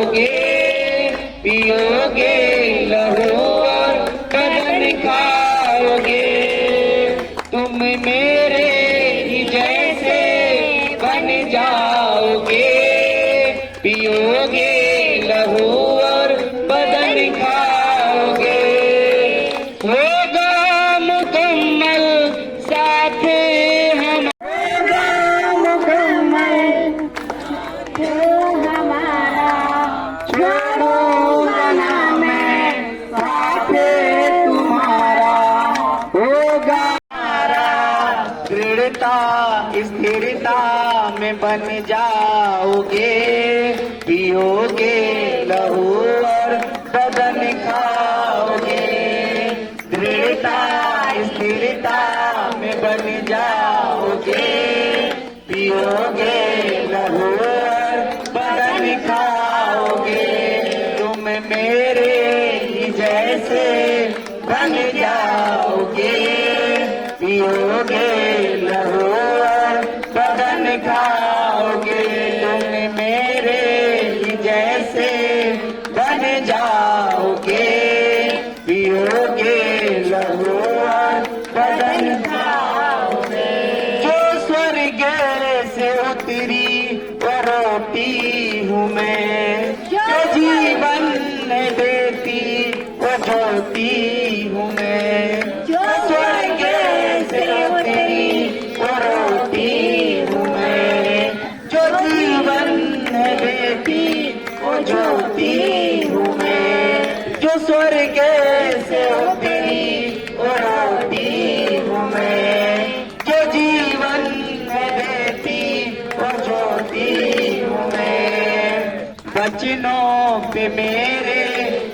जाओगे, पियोगे लहू और बदन खाओगे। तुम मेरे ही जैसे बन जाओगे, पियोगे लहू और बदन खाओगे। होगा मुकम्मल साथ हम, होगा मुकम्मल हमारा, छोड़ूंगा ना मैं साथ तुम्हारा। होगा हमारा दृढ़ता स्थिरता में बन जाओगे, पियोगे लहू और बदन खाओगे। दृढ़ता स्थिरता में बन जाओगे, पियोगे लहू और बदन खाओगे। तुम मेरे ही जैसे बन जाओगे, पियोगे लहू और बदन खाओगे। तुम मेरे ही जैसे बन जाओगे, पियोगे लहू और बदन खाओगे। जो स्वर्ग से उतरी वो रोटी हूँ मैं, जो जीवन देती वो ज्योति हूँ मैं। जो स्वर्ग से उतरी वो रोटी हूँ मैं, जो जीवन देती वो ज्योति हूँ मैं। जो स्वर्ग से उतरी वो रोटी हूँ मैं, जो जीवन देती वो ज्योति हूँ मैं। वचनों पे मेरे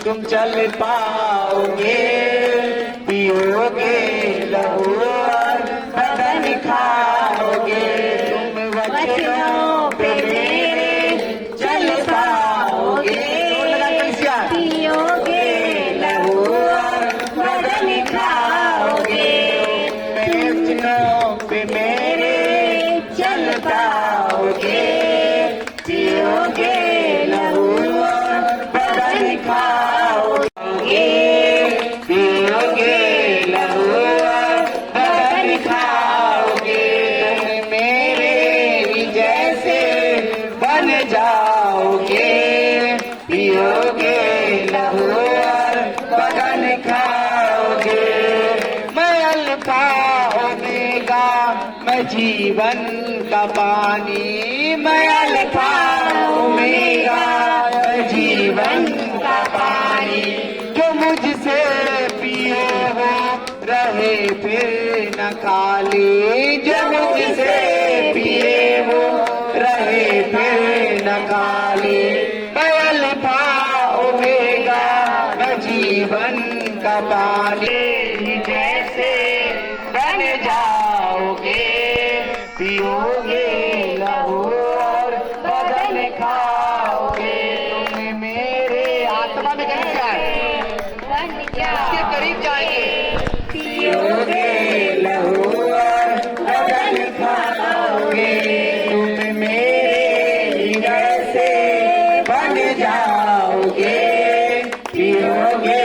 तुम चल पाओगे, पियोगे लहू और बदन खाओगे। तुम वचनों पे मेरे चल पाओगे, पियोगे लहू और बदन खाओगे। वचनों पे मेरे चल पाओगे, पियोगे लहू और बदन खाओगे। पियोगे लहू और बदन खाओगे। तुम मेरे ही जैसे बन जाओगे, पियोगे लहू और बदन खाओगे। मैं अल्फा ओमेगा, मैं जीवन का पानी। मैं अल्फा ओमेगा, मैं जीवन का पानी। जो मुझसे पिए हो रहे फिर न खाली, जो मुझसे पिए हो रहे फिर न खाली। मैं अल्फा ओमेगा, मैं जीवन का पानी। जैसे बन जाओगे, पियोगे लहू और बदन खाओगे। तुम मेरे आत्मा में कहीं जाए, इसके करीब जाएंगे। पियोगे लहू और बदन खाओगे। तुम मेरे ही जैसे बन जाओगे, पियोगे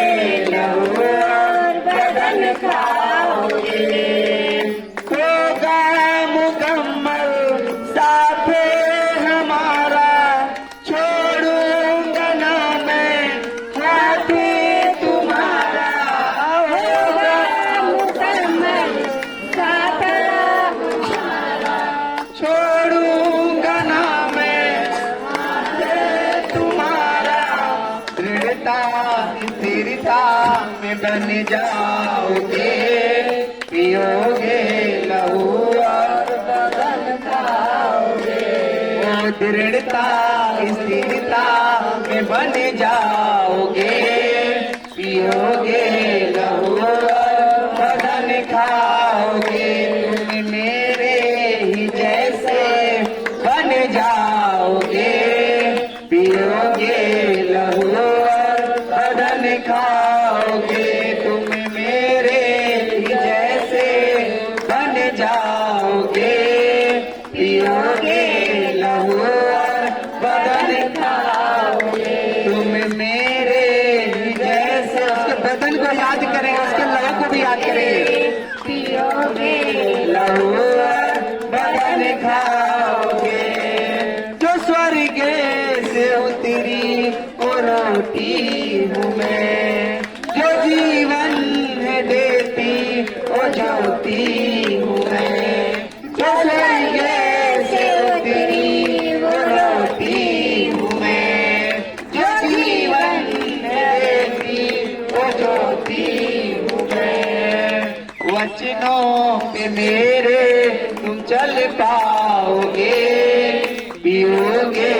लहू और बदन खाओगे। होगा मुकम्मल साथ हमारा, छोड़ूंगा ना मैं हाथ तुम्हारा। होगा मुकम्मल साथ हमारा, छोड़ूंगा ना मैं हाथ तुम्हारा। दृढ़ता स्थिरता में बन जाओगे, पियोगे लहू और बदन खाओगे। वो दृढ़ता स्थिरता में बन जाओगे, पियोगे लहू और बदन खाओगे। तुम मेरे ही जैसे बन जाओगे, पियोगे लहू और बदन खाओगे। तुम मेरे ही जैसे बन जाओगे, पियोगे लहू और बदन खाओगे। से उतरी वो रोटी हूँ मैं, जो जीवन है देती वो ज्योति हूँ मैं, जो स्वर्ग से उतरी वो रोटी हूँ मैं, जो जीवन है देती वो ज्योति हूँ मैं। वचनों पे मेरे तुम चल पाओगे, पियोगे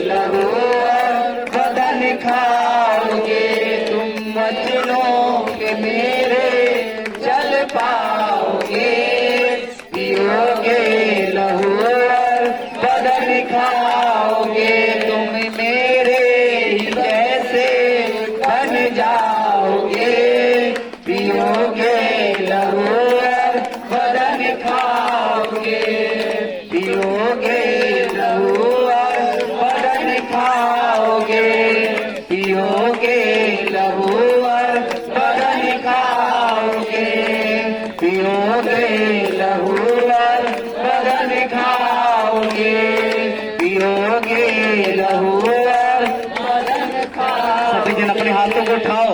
लहू और बदन खाओगे, तुम वचनों के मेरे चल पाओगे, पियोगे लहू और बदन खाओगे, तुम मेरे ही जैसे बन जाओगे, पियोगे लहू और बदन खाओगे, पियोगे लहू और बदन खाओगे, पियोगे लहू और बदन खाओगे, पियोगे लहू और बदन खाओगे, पियोगे लहू और बदन खाओगे। सभी जन अपने हाथों को उठाओ,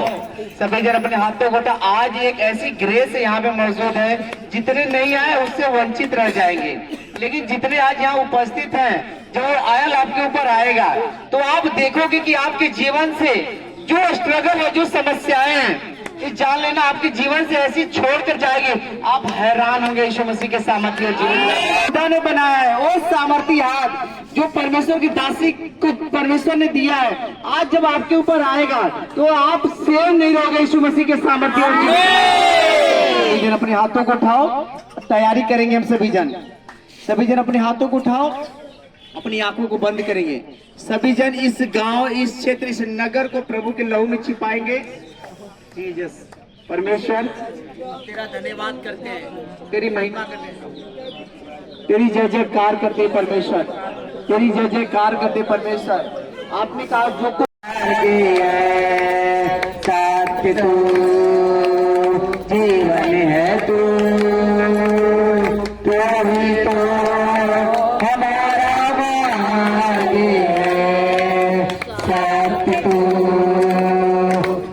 सभी जन अपने हाथों को उठाओ। आज एक ऐसी ग्रेस यहाँ पे मौजूद है, जितने नहीं आए उससे वंचित रह जाएंगे, लेकिन जितने आज यहाँ उपस्थित हैं, जो आयल आपके ऊपर आएगा तो आप देखोगे कि आपके जीवन से जो स्ट्रगल है, जो समस्याएं हैं, ये जान लेना आपके जीवन से ऐसी छोड़ कर जाएगी, आप हैरान होंगे यीशु मसीह के सामर्थ्य और जीवन खुदा ने बनाया है। वो सामर्थ्य हाथ जो परमेश्वर की दासी को परमेश्वर ने दिया है, आज जब आपके ऊपर आएगा तो आप सेव नहीं रहोगे यीशु मसीह के सामर्थ्य और जीवन। अपने हाथों को उठाओ, तैयारी करेंगे हम सभी जन। सभी जन अपने हाथों को उठाओ, अपनी आंखों को बंद करेंगे। सभी जन इस गांव, इस क्षेत्र, इस नगर को प्रभु के लहू में छिपाएंगे। जीसस परमेश्वर तेरा धन्यवाद करते हैं, तेरी महिमा करते हैं, तेरी जय जयकार करते हैं परमेश्वर, तेरी जय जयकार करते हैं परमेश्वर। आपने कहा जो कुछ सत्य तू, जीवन है तू, तू ही तो हमारा मार्ग है। सत्य तू,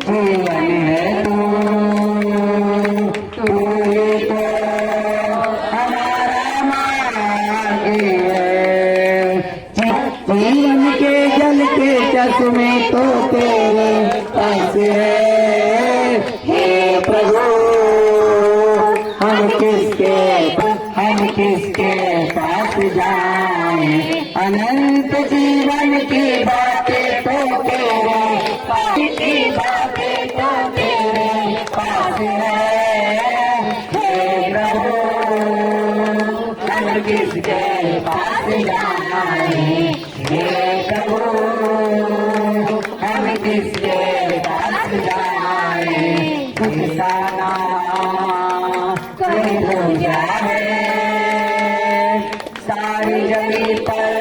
जीवन है तू, तू ही तो हमारा मार्ग है। जीवन के जल के चश्मे तो तेरे पास है। हे प्रभु, हम किसके पास जाएं, अनंत जीवन की बातें तो तेरे पास, की बातें तो तेरे पास है। हे प्रभु, हम किसके पास जाएं, हे प्रभु, हम किसके पास जाएं, तुझसा कोई दूजा है, सारी जमीन पर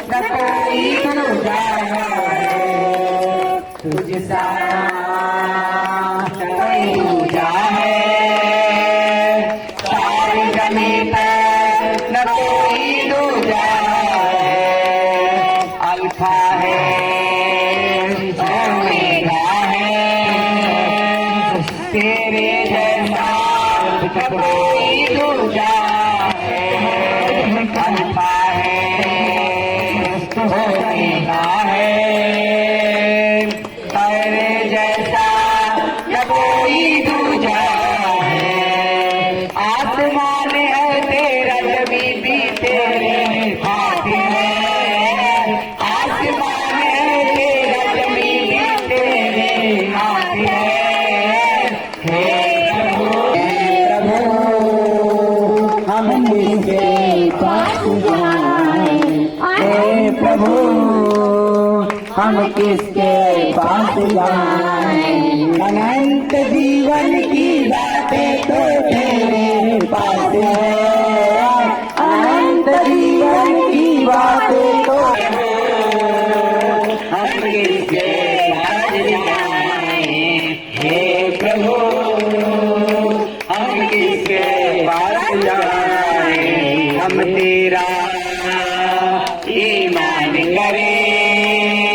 न कोई दूजा है, तुझसा कोई दूजा है, सारी जमीन पर न कोई दूजा है। अल्फा है, ओमेगा है, तेरे जैसा कोई दूजा है। अल्फा है, ओमेगा है, तेरे जैसा कोई दूजा है। आसमान है तेरा, जमीन भी तेरे हाथ है। आसमान है तेरा, जमीन भी तेरे हाथ है। हे हम किसके पास जाएं, हे प्रभु, हम किसके पास जाएं, अनंत जीवन की बातें तो तेरे पास है। अनंत जीवन की बातें तो हम किसके पास जाएं, हे प्रभु, हम किसके पास जाएं, हम तेरा ईमान करें,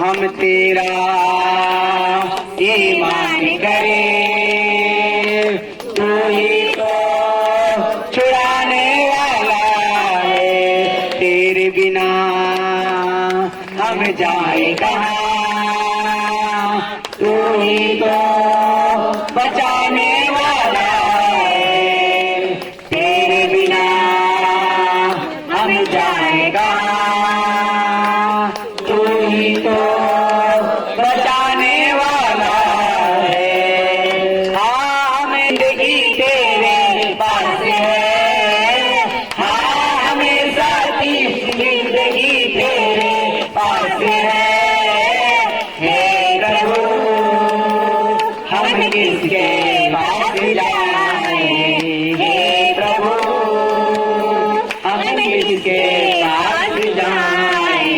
हम तेरा ईमान करे, तू ही तो छुड़ाने वाला है, तेरे बिना हम जाए कहाँ, तू ही तो बचाने वाला है, तेरे बिना हम जाए कहाँ, तू ही तो बचाने वाला है। हाँ हमें जिंदगी तेरे पास है, हाँ हमें साथी जिंदगी तेरे पास है, हे प्रभु हम किसके पास जाए, हे प्रभु हम किसके पास जाए,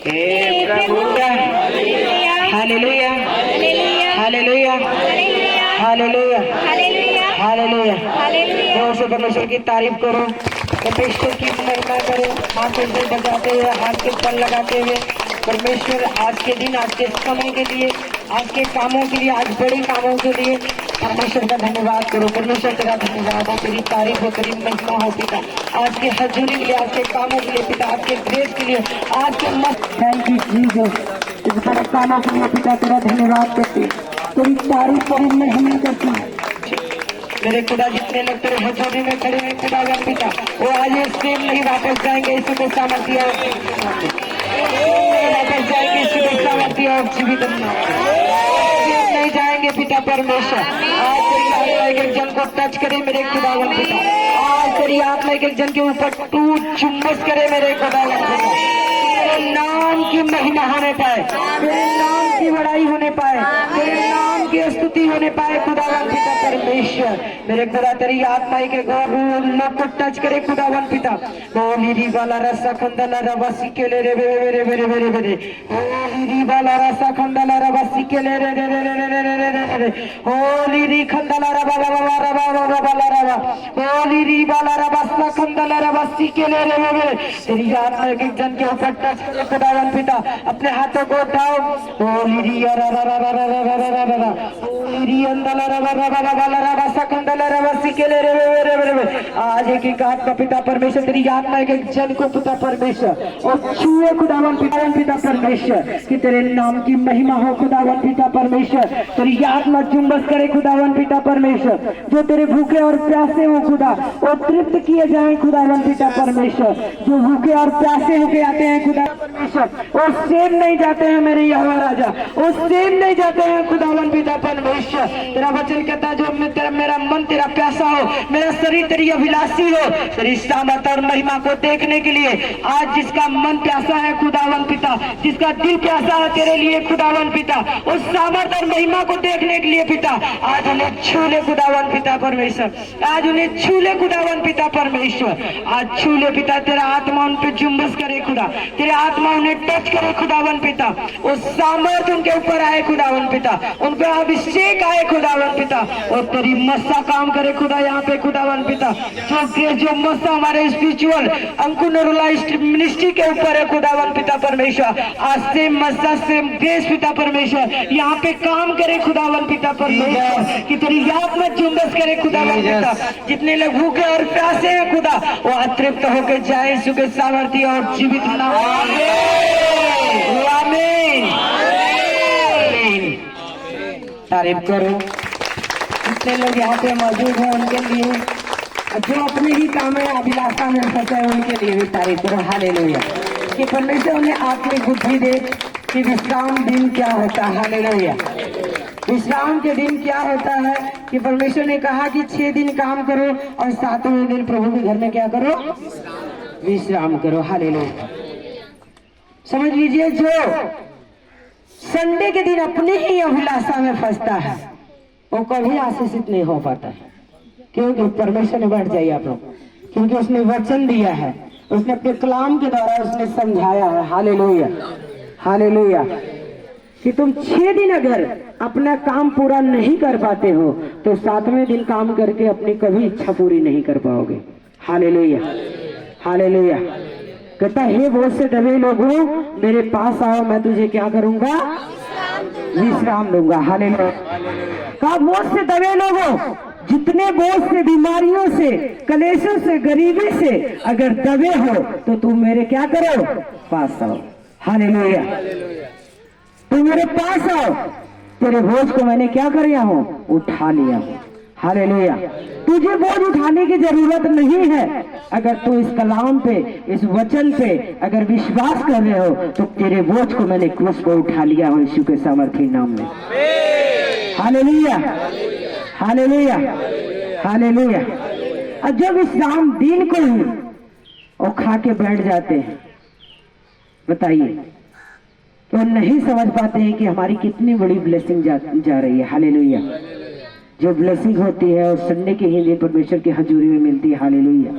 हे प्रभु। Hallelujah hallelujah hallelujah hallelujah. जोर से परमेश्वर की तारीफ करो, परमेश्वर की महिमा करो, हाथ से बजाते हुए, हाथ के पर लगाते हुए। परमेश्वर आज के दिन, आज के समय के लिए, आज के कामों के लिए, आज बड़े कामों के लिए परमेश्वर का धन्यवाद करो। परमेश्वर तेरा धन्यवाद हो, तेरी तारीफ हो, तेरी महिमा हो पिता। आज के हजूरी के लिए, आज के कामों के लिए पिता, आज के ग्रेस के लिए, आज के मस्त थैंक यू जीसस। इस बड़े कामों के लिए पिता तेरा धन्यवाद करती, तेरी तारीफ और महिमा करती। मेरे खुदा जितने लोग तेरे हजूरी में खड़े हैं खुदा पिता, वो आज ये स्टेम नहीं वापस जाएंगे, इसी में सामर्थ्य वापस जाएंगे, इसी में सामर्थ्य और जीवित नहीं जाएंगे पिता परमेश्वर। आज तेरी आत्मा एक जन को टच करे मेरे खुदावन पिता, आज तेरी आत्मा एक जन के ऊपर टूट चुम्बस करे मेरे खुदावन पिता। तेरे नाम की महिमा होने पाए, तेरे नाम की बड़ाई होने पाए, तेरे नाम की स्तुति होने पाए खुदावन पिता परमेश्वर। मेरे खुदा तेरी आत्मा के लोग को टच करे खुदावन पिता। लीरी वाला रसा खंडला रवासी के ले रे रे रे रे रे, लीरी वाला रसा खंडला रवासी के ले रे रे रे रे रे रे रे, ओ लीरी खंडला रवा रवा रवा रवा रवा, ओ लीरी वाला रवासा खंडला रवासी के ले रे रे रे। तेरी आत्मा एक जन के ऊपर टच करे खुदावन पिता, अपने हाथों को उठाओ। ओ लीरी रा रा रा रा रा रा रा रा रा, ओ लीरी अंदला रवा रवा रवा रवासा खंडला रवासी के ले रे रे रे रे। आज एक एक आत्मा पिता परमेश्वर तेरी आत्मा एक जन को पिता परमेश्वर और छुए खुदावन पिता परमेश्वर कि तेरे नाम की महिमा हो खुदावन पिता परमेश्वर। तेरी आत्मा चुंबस करे खुदावन पिता परमेश्वर, जो तेरे भूखे और प्यासे हो खुदा और तृप्त किए जाए खुदावन पिता परमेश्वर। जो भूखे और प्यासे होके आते हैं खुदा परमेश्वर और सेम नहीं जाते हैं मेरे यहोवा राजा, और सेम नहीं जाते हैं खुदावन पिता परमेश्वर। तेरा वचन कहता है जो मेरा मन तेरा प्यासा हो, मेरा शरीर तेरी अभिलाषी हो, तेरी सामर्थ और महिमा को देखने के लिए। आज जिसका मन प्यासा है खुदावन पिता, जिसका दिल प्यासा है तेरे लिए खुदावन पिता, उस सामर्थ और महिमा को देखने के लिए पिता आज उन्हें छू ले खुदावन पिता परमेश्वर, आज उन्हें छू ले खुदावन पिता परमेश्वर। आज छू ले पिता, तेरा आत्मा उन पे जुम्बस करे खुदा, तेरे आत्मा उन्हें टच करे खुदावन पिता, उस सामर्थ उनके ऊपर आए खुदावन पिता, उन पे अभिषेक आए खुदावन पिता, और तेरी मस्सा काम करे खुदा यहाँ पे खुदावन पिता। जो मस्सा हमारे स्पिरिचुअल अंकुर मिनिस्ट्री के ऊपर है खुदावन पिता परमेश्वर, आज से मस्सा से ग्रेस पिता परमेश्वर यहाँ पे काम करे खुदावन पिता परमेश्वर, कि तेरी याद में जुम्बस करे खुदावन पिता। जितने लोग भूखे और प्यासे हैं खुदा, वो अतृप्त होकर जाए सुख सामर्थ्य और जीवित ना। तारीफ करो जितने लोग यहाँ पे मौजूद हैं उनके लिए, जो अपने ही काम में अभिलाषा में फंसे हैं उनके लिए भी तारीफ करो। हालेलुया कि परमेश्वर उन्हें आत्मिक बुद्धि दे कि विश्राम दिन क्या होता है। हालेलुया विश्राम के दिन क्या होता है कि परमेश्वर ने कहा कि 6 दिन काम करो और 7वें दिन प्रभु के घर में क्या करो, विश्राम करो। हालेलुया समझ लीजिए, जो संडे के दिन अपने ही अभिलाषा में फंसता है वो कभी आशीषित नहीं हो पाता है, क्योंकि परमेश्वर ने बढ़ जाइए आप लोग, क्योंकि उसने वचन दिया है, उसने अपने कलाम के द्वारा उसने समझाया है। हालेलुया हालेलुया कि तुम 6 दिन अगर अपना काम पूरा नहीं कर पाते हो तो 7वें दिन काम करके अपनी कभी इच्छा पूरी नहीं कर पाओगे। हालेलुया हालेलुया कहता हे बोझ से दबे लोगों मेरे पास आओ, मैं तुझे क्या करूंगा? विश्राम दूंगा। हालेलुया। कहा बोझ से दबे लोगों, जितने बोझ से, बीमारियों से, कलेशों से, गरीबी से अगर दबे हो तो तुम मेरे क्या करो? पास आओ। हालेलुया। तुम मेरे पास आओ, तेरे बोझ को मैंने क्या कर लिया हूं? उठा लिया हूं। हालेलुया। तुझे बोझ उठाने की जरूरत नहीं है। अगर तू इस कलाम पे, इस वचन पे अगर विश्वास कर रहे हो तो तेरे बोझ को मैंने क्रूस पर उठा लिया हो यीशु के सामर्थी नाम में। Hallelujah, hallelujah, hallelujah. और जब इस्लाम दिन को ही और खा के बैठ जाते हैं, बताइए, तो नहीं समझ पाते हैं कि हमारी कितनी बड़ी ब्लेसिंग जा रही है। हालेलुया। जो ब्लेसिंग होती है और संडे के ही दिन परमेश्वर की हजूरी में मिलती है। हालेलुया।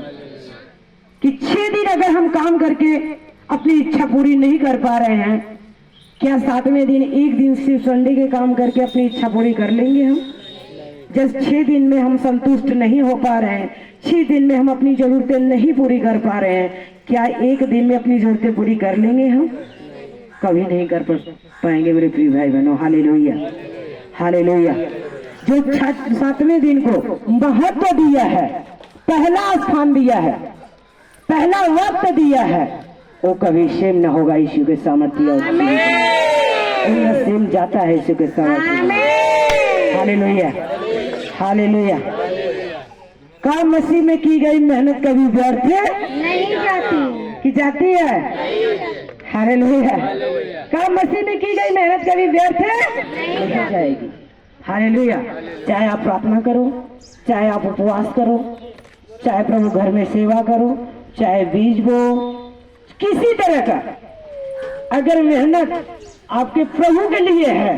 कि 6 दिन अगर हम काम करके अपनी इच्छा पूरी नहीं कर पा रहे हैं, क्या 7वें दिन एक दिन सिर्फ संडे के काम करके अपनी इच्छा पूरी कर लेंगे हम? जब 6 दिन में हम संतुष्ट नहीं हो पा रहे हैं, 6 दिन में हम अपनी जरूरतें नहीं पूरी कर पा रहे हैं, क्या एक दिन में अपनी जरूरतें पूरी कर लेंगे हम? कभी नहीं कर पाएंगे मेरे प्रिय भाई बहनों। Hallelujah, hallelujah. जो 7वें दिन को महत्व दिया है, पहला स्थान दिया है, पहला वक्त दिया है, वो कभी शेम न होगा यीशु के सामर्थ्य और शेम जाता है यीशु के सामर्थ्य। Hallelujah, hallelujah. का मसीह में की गई मेहनत कभी व्यर्थ नहीं जाती कि जाती है? हालेलुया। का मसीह में की गई मेहनत कभी व्यर्थ नहीं जाएगी। हालेलुया। चाहे आप प्रार्थना करो, चाहे आप उपवास करो, चाहे प्रभु घर में सेवा करो, चाहे बीज बो, किसी तरह का अगर मेहनत आपके प्रभु के लिए है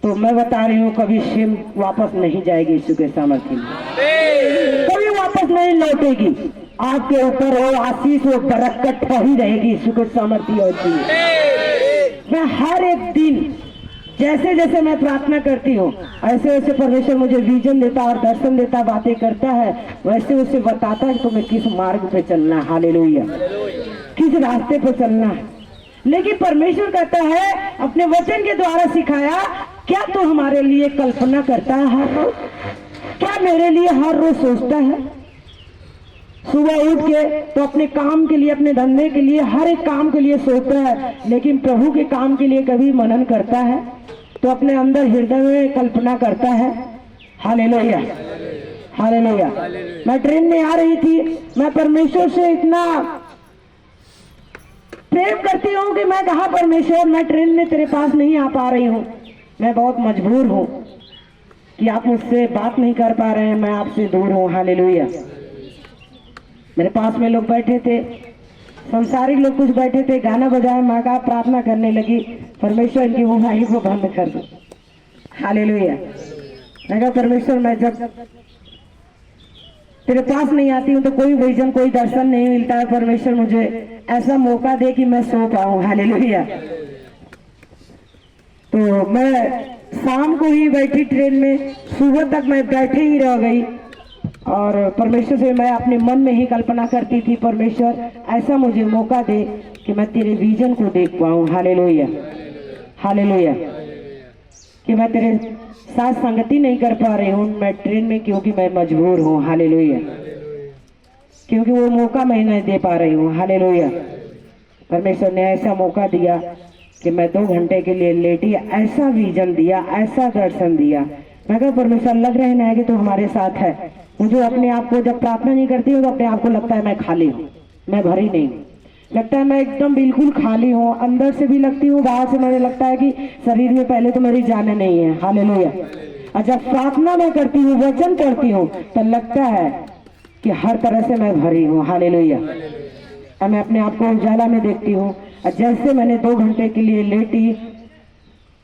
तो मैं बता रही हूँ कभी शेम वापस नहीं जाएगी यीशु के सामर्थ्य में, कभी वापस नहीं लौटेगी। आपके ऊपर हो आशीष, हो बरकत ही रहेगी यीशु के सामर्थ्य होती है। मैं हर एक दिन जैसे जैसे मैं प्रार्थना करती हूँ, ऐसे वैसे परमेश्वर मुझे विजन देता और दर्शन देता, बातें करता है, वैसे वैसे बताता है तुम्हें किस मार्ग पे चलना है। हालेलुया। किस रास्ते पे चलना है। लेकिन परमेश्वर कहता है अपने वचन के द्वारा सिखाया, क्या तू हमारे लिए कल्पना करता है हर रोज? क्या मेरे लिए हर रोज सोचता है? सुबह उठ के तो अपने काम के लिए, अपने धंधे के लिए, हर एक काम के लिए सोचता है, लेकिन प्रभु के काम के लिए कभी मनन करता है? तो अपने अंदर हृदय में कल्पना करता है। Hallelujah, hallelujah. मैं ट्रेन में आ रही थी, मैं परमेश्वर से इतना प्रेम करती हूँ कि मैं कहा परमेश्वर मैं ट्रेन में तेरे पास नहीं आ पा रही हूँ, मैं बहुत मजबूर हूँ कि आप मुझसे बात नहीं कर पा रहे हैं, मैं आपसे दूर हूँ। हालेलुया। मेरे पास में लोग बैठे थे, संसारिक लोग कुछ बैठे थे, गाना बजाए, माँ का प्रार्थना करने लगी, परमेश्वर इनकी मोबाइल को बंद कर दो। हालेलुया। मैं कहा परमेश्वर मैं जब तेरे पास नहीं आती हूँ तो कोई विजन, कोई दर्शन नहीं मिलता है, परमेश्वर मुझे ऐसा मौका दे कि मैं सो पाऊँ। हालेलुया। तो मैं शाम को ही बैठी ट्रेन में, सुबह तक मैं बैठे ही रह गई और परमेश्वर से मैं अपने मन में ही कल्पना करती थी, परमेश्वर ऐसा मुझे मौका दे कि मैं तेरे विजन को देख पाऊँ। Hallelujah, hallelujah. कि मैं तेरे साथ संगति नहीं कर पा रही हूँ मैं ट्रेन में, क्योंकि मैं मजबूर हूँ। हालेलुया। क्योंकि वो मौका मैं नहीं दे पा रही हूँ। हालेलुया। परमेश्वर ने ऐसा मौका दिया कि मैं 2 घंटे के लिए लेटी, ऐसा विजन दिया, ऐसा दर्शन दिया। मैं कहा परमेश्वर लग रहे ना कि तो हमारे साथ है। मुझे अपने आप को जब प्रार्थना नहीं करती हूँ तो अपने आप को लगता है मैं खाली हूँ, मैं भरी नहीं हूँ, लगता है मैं एकदम बिल्कुल खाली हूँ। अंदर से भी लगती हूँ, बाहर से मुझे लगता है कि शरीर में पहले तो मेरी जान नहीं है। हालेलुया। और जब प्रार्थना मैं करती हूँ, वचन करती हूँ, तो लगता है कि हर तरह से मैं भरी हूँ। हालेलुया। और मैं अपने आप को उजाला में देखती हूँ। और जैसे मैंने 2 घंटे के लिए लेटी,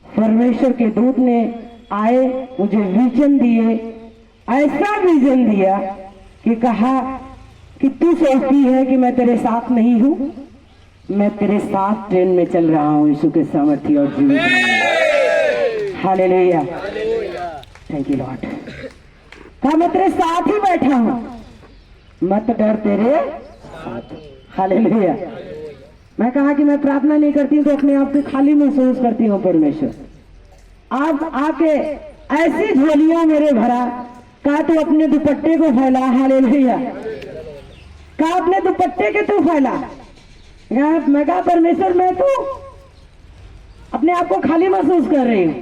परमेश्वर के दूत ने आए, मुझे विजन दिए, ऐसा विजन दिया कि कहा कि तू सोचती है कि मैं तेरे साथ नहीं हूँ, मैं तेरे साथ ट्रेन में चल रहा हूँ यीशु के सामर्थ्य और जीवन। हालेलुया। Thank you Lord. कहा मैं तेरे साथ ही बैठा हूँ, मत डर तेरे साथ। हालेलुया। मैं कहा कि मैं प्रार्थना नहीं करती हूँ तो अपने आप को खाली महसूस करती हूँ परमेश्वर। आप आके ऐसी झोलियां मेरे भरा, कहा तू अपने दुपट्टे को फैला, हालेलुया। कहा अपने दुपट्टे के तू फैला। मैं कहा परमेश्वर मैं तो अपने आप को खाली महसूस कर रही हूँ।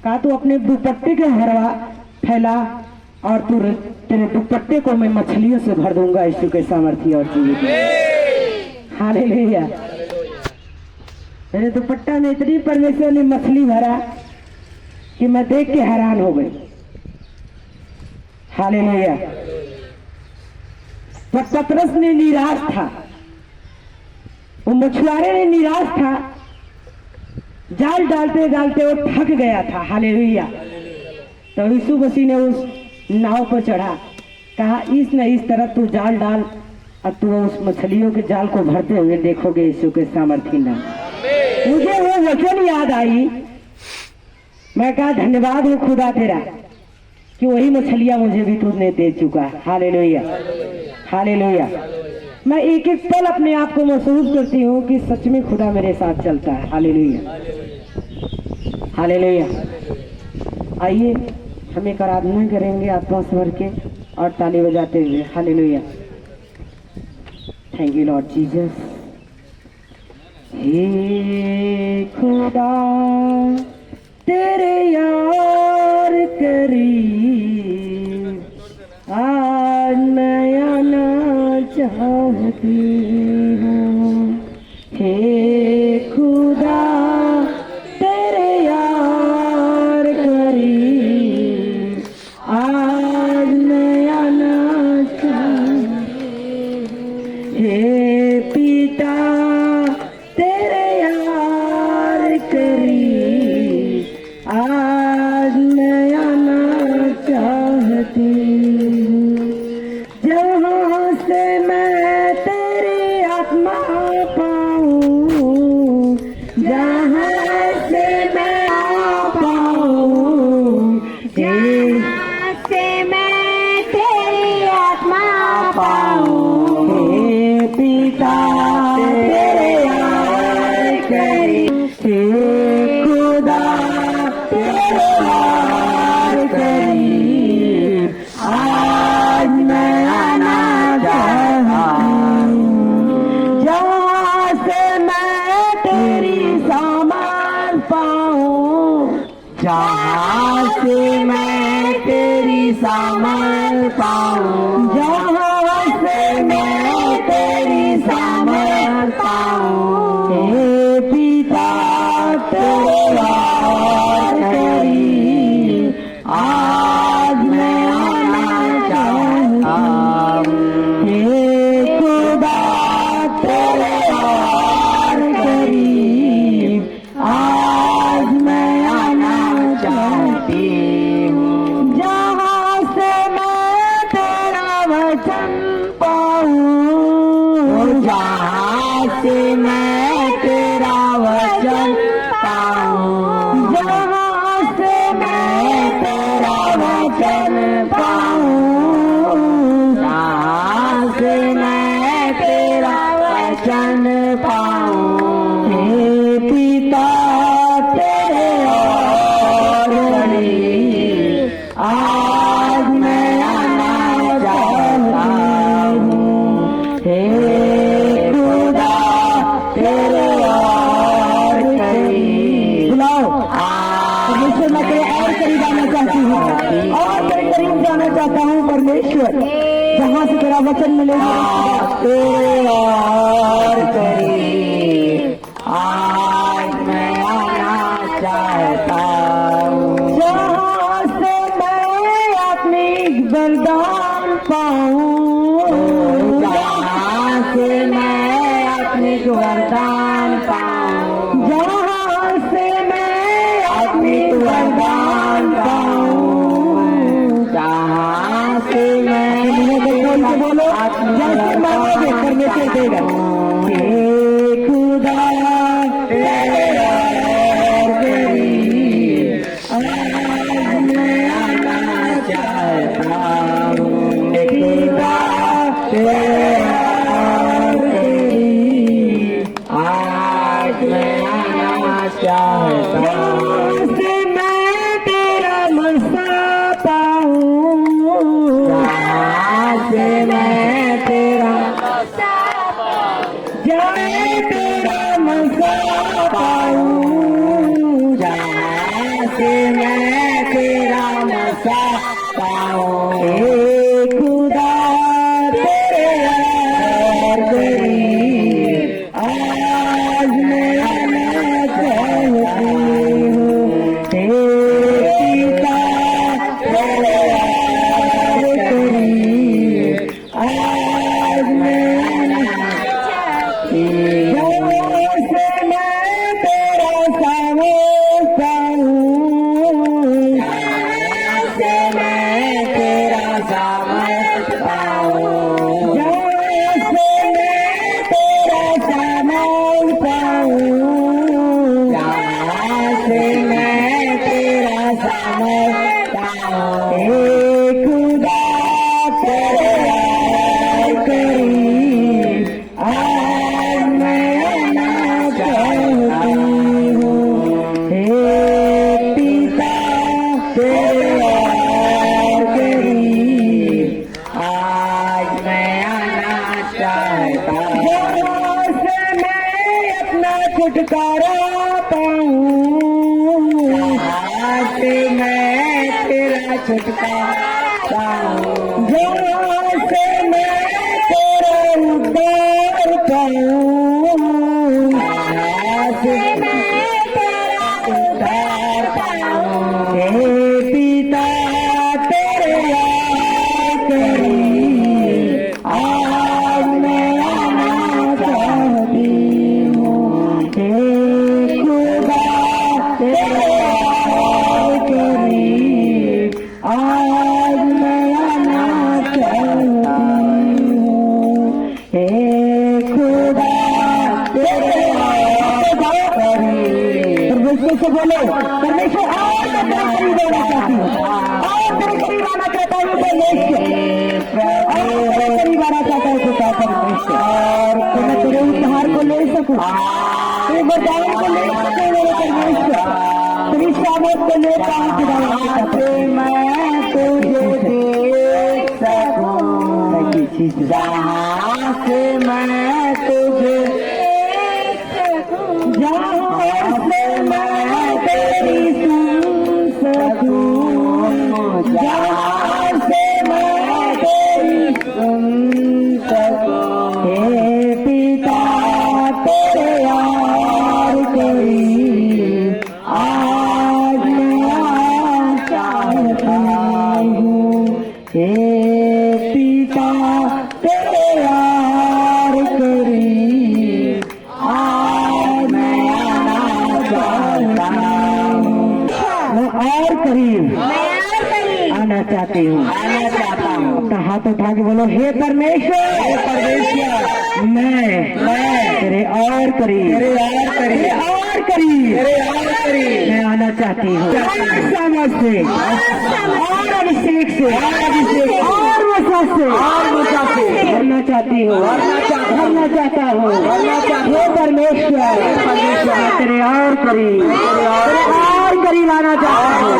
कहा तू अपने दुपट्टे के भरवा फैला और तू तेरे दुपट्टे को मैं मछलियों से भर दूंगा यीशु के सामर्थ्य और जीवित। हालेलुया। मेरे दुपट्टा में इतनी परमेश्वर ने मछली भरा कि मैं देख के हैरान हो गई। हालेलुया। जब पतरस ने निराश था, वो मछुआरे ने निराश था, जाल डालते डालते वो थक गया था। हालेलुया। तो यीशु मसीह ने उस नाव पर चढ़ा, कहा इस न इस तरह तू जाल डाल और तू उस मछलियों के जाल को भरते हुए देखोगे यीशु के सामर्थ्य नाम। मुझे वो वचन याद आई। मैं कहा धन्यवाद हो खुदा तेरा कि वही मछलियां मुझे भी तूने दे चुका। Hallelujah, hallelujah. मैं एक एक पल अपने आप को महसूस करती हूँ कि सच में खुदा मेरे साथ चलता है। Hallelujah, hallelujah. आइए हम एक आराधना करेंगे आत्मा से भर के और ताली बजाते हुए। Hallelujah. Thank you Lord Jesus. हे खुदा तेरे यार करीब आज मैं आना चाहती हूँ। हे खुदा तेरे यार करीब आज मैं आना चाहती हूँ। हे पिता तेरे यार करीब आज मैं आना चाहती हूँ। जहाँ से मैं तेरी आत्मा पाऊँ, जहाँ से मैं पाऊँ, जहाँ से मैं तेरी आत्मा पाऊँ। हे पिता तेरे यार करीब, हे खुदा तेरे यार करीब आज मैं आना चाहती हूँ। जहाँ से मैं तेरी सामान पाऊँ, जहाँ से मैं तेरी सामान पाऊँ, जहाँ से मैं तेरी सामान पाऊँ। हे पिता तेरे यार करीब आज मैं आना चाहता हूँ। हे खुदा तेरे यार करीब आज मैं आना चाहती हूँ। जहाँ से मैं तेरा वचन पाऊँ, जहाँ से मैं तेरा वचन पाऊँ, जहाँ से मैं तेरा वचन पाऊँ, जहाँ से मैं तेरा वचन पाऊँ। हे पिता तेरे और करीब आज मैं आना चाहता हूँ। हे खुदा तेरे और करीब। बुलाओ परमेश्वर, मैं तेरे और करीब आना चाहती हूँ, और तेरे करीब जाना चाहता हूँ परमेश्वर, जहाँ से तेरा वचन मिलेगा। तेरे और करीब आज मैं आना चाहता हूँ। जहाँ से मैं आत्मिक वरदान पाऊँ, जहाँ से मैं आत्मिक वरदान पाऊँ, जहाँ से मैं आत्मिक वरदान पाऊँ, जहाँ से मैं बोलो जैसे मांगोगे परमेश्वर देगा। हे खुदा तेरे यार करीब आज मैं आना चाहता हूँ। हे खुदा तेरे यार करीब आज मैं आना चाहता जहाँ से मैं तेरा मसा पाऊं, जहाँ से मैं तेरा जहाँ तेरा मसा पाऊं, जहाँ से मैं तेरा मसा पाऊं। हे खुदा तेरे यार करीब आज मैं आना चाहती हूँ। हे पिता तेरे यार करीब आज मैं आना चाहती हूँ। जहाँ से मैं तेरा समझता हूँ, जहाँ से मैं तेरा समझ पाऊं। जहाँ से मैं तेरा समझता हूँ, जहाँ से मैं तेरा समझता हूँ। हे खुदा तेरे यार करीब आज मैं आना चाहती हूँ। हे पिता तेरे यार करीब आज मैं आना चाहता हूँ। जहाँ से मैं अपना छुटकारा पाऊं, जहाँ से मैं तेरा छुटकारा पाऊं। जहाँ से मैं तेरा उद्धार पाऊं, जहाँ से मैं तेरा उद्धार पाऊं। हे पिता तेरे यार करीब आज मैं आना चाहती हूँ। हे खुदा तेरे यार करीब आज मैं आना चाहती हूँ। हे खुदा तेरे यार करीब। परमेश्वर से बोलो, परमेश्वर आज मैं तेरे करीब आना चाहती हूँ। आज तेरे करीब आना चाहता हूँ परमेश्वर। आज तेरे करीब आना चाहता हूँ खुदा परमेश्वर। और तो मैं तेरे उद्धार को ले सकूँ, तेरे वरदान को ले सकूँ मेरे परमेश्वर। तेरी सामर्थ को ले पाऊँ खुदा मैं तुझे देख सकूं। जहाँ से मैं तुझे जहाँ से मैं तेरी सुन सकूं, जहाँ से मैं तेरी सुन सकूं। हे पिता तेरे यार करीब आज मैं आना चाहता हूँ। हे पिता तेरे यार करीब आज मैं आना चाहता हूँ। मैं और करीब आना चाहती हूँ, आना चाहता हूँ। अपना हाथ उठा के बोलो, हे परमेश्वर, हे परमेश्वर, मैं तेरे और करीब, तेरे और करीब, तेरे और करीब, तेरे और करीब मैं आना चाहती हूँ। और समझ से, और अभिषेक से, और वसा से, भरना चाहती हूँ, भरना चाहता हूँ। हे परमेश्वर, मैं तेरे और करीब, तेरे और करीब आना चाहता हूँ।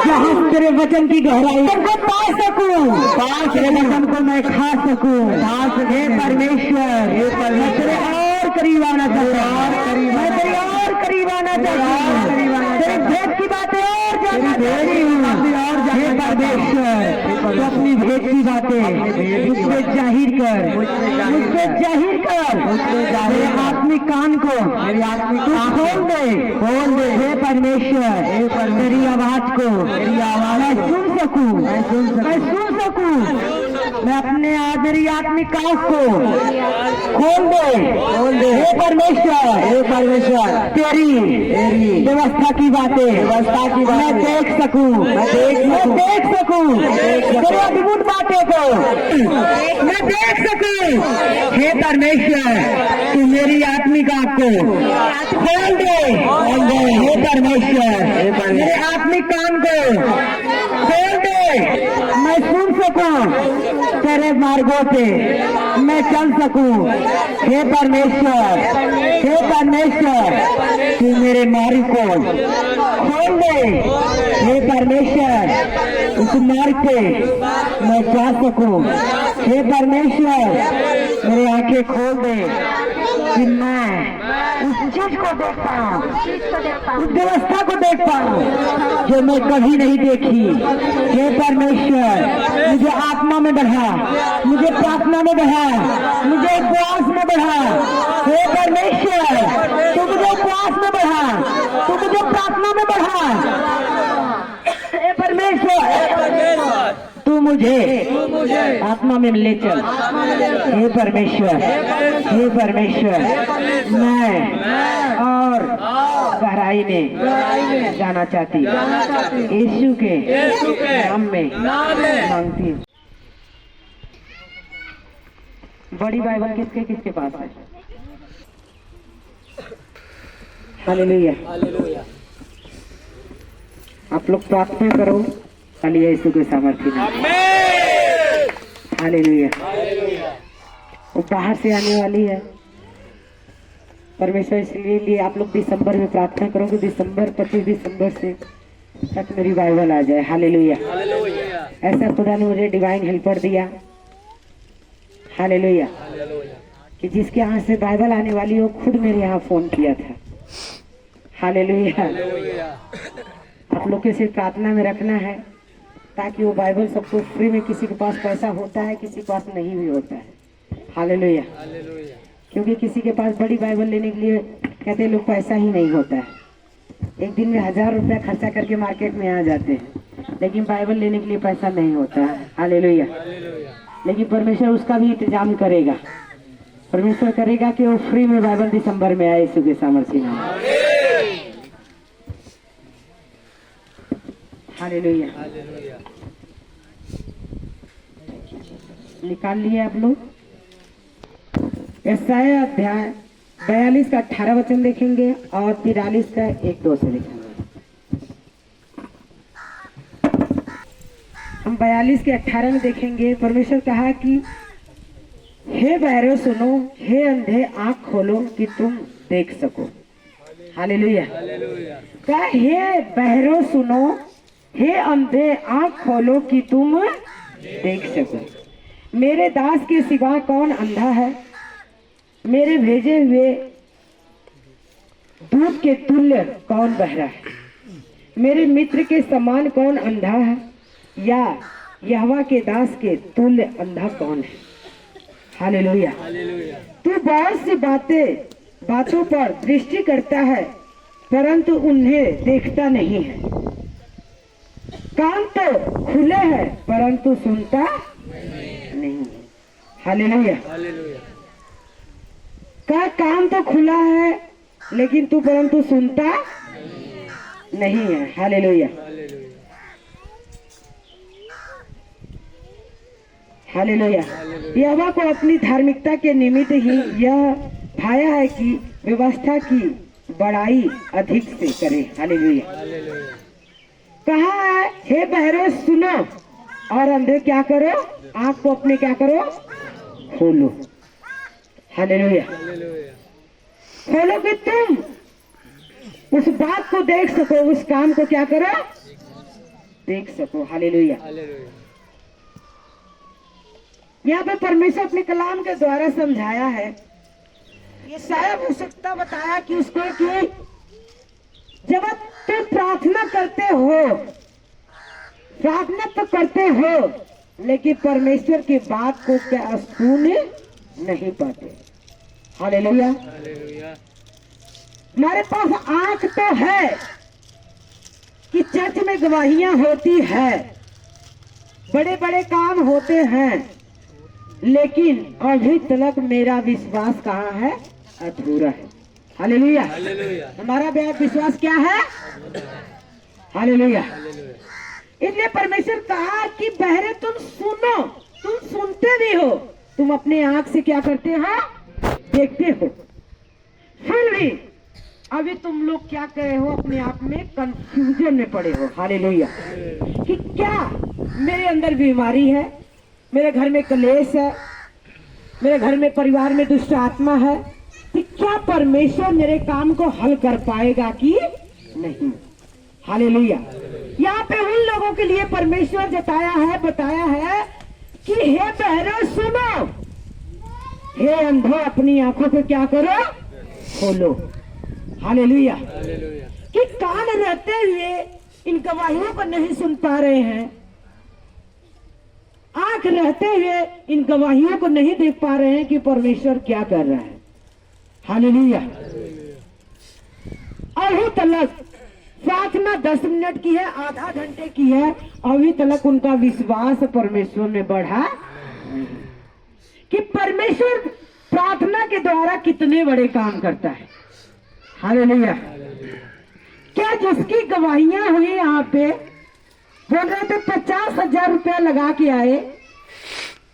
जहाँ से तेरे वचन की गहराई को पा सकूं, तेरे वचन को मैं खा सकूं। हे परमेश्वर, मैं तेरे और करीब आना चाहता हूँ। मैं तेरे और करीब आना चाहता हूँ। तेरे भेद की बातें और जानना चाहती हूँ। हे परमेश्वर, तो अपनी भेद की बातें मुझसे जाहिर कर, मुझसे जाहिर कर। मेरे आत्मिक कान को तू खोल दे, हे परमेश्वर, तेरी आवाज को मैं सुन सकूं, मैं सुन सकूं। मैं अपने तेरी आत्मिक आँख को खोल दे, हे परमेश्वर, तेरी व्यवस्था की बातें मैं देख सकूं, तेरी अद्भुत बातों को मैं देख सकूं। हे परमेश्वर, तू मेरी आत्मिक आँख को खोल दे, हे परमेश्वर, मेरे आत्मिक कान को खोल दे। मैं सुन सकूं तेरे मार्गों पे मैं चल सकूं। हे परमेश्वर, हे परमेश्वर, तू मेरे मार्ग को खोल दे। हे परमेश्वर, उस मार्ग पे मैं जा सकूं। हे परमेश्वर, मेरी आंखें खोल दे कि मैं उस चीज को देख पाऊं, उस व्यवस्था को देख पाऊं जो मैं कभी नहीं देखी। हे परमेश्वर, मुझे आत्मा में बढ़ा, मुझे प्रार्थना में बढ़ा, मुझे उपवास में बढ़ा। हे परमेश्वर, तू मुझे उपवास में बढ़ा, तू मुझे प्रार्थना में बढ़ा। हे परमेश्वर, तू मुझे आत्मा में ले चल। हे परमेश्वर, हे परमेश्वर, मैं और गहराई में जाना चाहती हूँ। यीशु के नाम में मांगती हूँ। बड़ी बाइबल किसके किसके पास है? हालेलुया। आप लोग प्रार्थना करो खाली यीशु के सामर्थ्य में। हालेलुया। वो बाहर से आने वाली है परमेश्वर, इसलिए आप लोग दिसंबर में प्रार्थना करोगे। दिसंबर 25 दिसंबर से तक मेरी बाइबल आ जाए। हालेलुया। ऐसा खुदा ने मुझे डिवाइन हेल्पर दिया। हालेलुया। कि जिसके यहाँ से बाइबल आने वाली हो खुद मेरे यहाँ फोन किया था। हालेलुया। आप लोग के सिर्फ प्रार्थना में रखना है ताकि वो बाइबल सबको फ्री में, किसी के पास पैसा होता है, किसी के पास नहीं भी होता है। हालेलुया। क्योंकि किसी के पास बड़ी बाइबल लेने के लिए कहते हैं लोग पैसा ही नहीं होता है। एक दिन में 1000 रुपया खर्चा करके मार्केट में आ जाते हैं, लेकिन बाइबल लेने के लिए पैसा नहीं होता है। हालेलुया। लेकिन परमेश्वर उसका भी इंतजाम करेगा। परमेश्वर करेगा कि वो फ्री में बाइबल दिसंबर में आए यीशु के सामर्थ्य नाम। हालेलुया। निकाल लिए आप लोग? यशायाह अध्याय 42 का 18 वचन देखेंगे और 43 का 1-2 से देखेंगे। हम 42 के 18 में देखेंगे। परमेश्वर कहा कि हे बहरे सुनो, हे अंधे आंख खोलो कि तुम देख सको। हालेलुया। कहा हे बहरो सुनो, हे अंधे आंख खोलो कि तुम देख सको। मेरे दास के सिवा कौन अंधा है? मेरे भेजे हुए दूध के तुल्य कौन बहरा है? मेरे मित्र के समान कौन अंधा है? या यहोवा के दास के तुल्य अंधा कौन है? हालेलुया। तू बहुत सी बातों पर दृष्टि करता है परंतु उन्हें देखता नहीं है। कान तो खुले हैं परंतु सुनता नहीं। हालेलुया। का कान तो खुला है लेकिन तू परंतु सुनता नहीं है। हालेलुया। हालेलुया। यहोवा को अपनी धार्मिकता के निमित्त ही यह भाया है कि व्यवस्था की बड़ाई अधिक से करे। हालेलुया। कहा है हे बहरे सुनो और अंधे क्या करो? आंख को अपने क्या करो? खोलो। हालेलुया। खोलो कि तुम उस बात को देख सको, उस काम को क्या करो? देख सको। हालेलुया। यहाँ पे परमेश्वर अपने कलाम के द्वारा समझाया है। ये शायद हो सकता बताया कि उसको कि जब तुम प्रार्थना करते हो, प्रार्थना तो करते हो लेकिन परमेश्वर की बात को क्या सुन नहीं पाते। हालेलुया। हमारे पास आंख तो है कि चर्च में गवाहियां होती है, बड़े बड़े काम होते हैं, लेकिन अभी तक मेरा विश्वास कहाँ है? अधूरा है। हालेलुया। हमारा विश्वास क्या है? हालेलुया। इसलिए परमेश्वर कहा कि बहरे तुम सुनो, तुम सुनते भी हो, तुम अपने आंख से क्या करते हो? देखते हो। फिर भी अभी तुम लोग क्या करे हो? अपने आप में कंफ्यूजन में पड़े हो। हालेलुया। कि क्या मेरे अंदर बीमारी है, मेरे घर में कलेश है, मेरे घर में परिवार में दुष्ट आत्मा है, तो क्या परमेश्वर मेरे काम को हल कर पाएगा कि नहीं? हालेलुया। यहाँ पे उन लोगों के लिए परमेश्वर जताया है, बताया है कि हे बहरे सुनो, हे अंधो अपनी आंखों को क्या करो, खोलो। हालेलुया। कि कान रहते हुए इन गवाहियों को नहीं सुन पा रहे हैं, आंख रहते हुए इन गवाहियों को नहीं देख पा रहे हैं कि परमेश्वर क्या कर रहा है। हालेलुया। अभी तक प्रार्थना 10 मिनट की है, आधा घंटे की है, अभी तक उनका विश्वास परमेश्वर में बढ़ा नहीं कि परमेश्वर प्रार्थना के द्वारा कितने बड़े काम करता है। हालेलुया। क्या जिसकी गवाहियां हुई यहाँ पे बोल रहे थे 50,000 रुपया लगा के आए,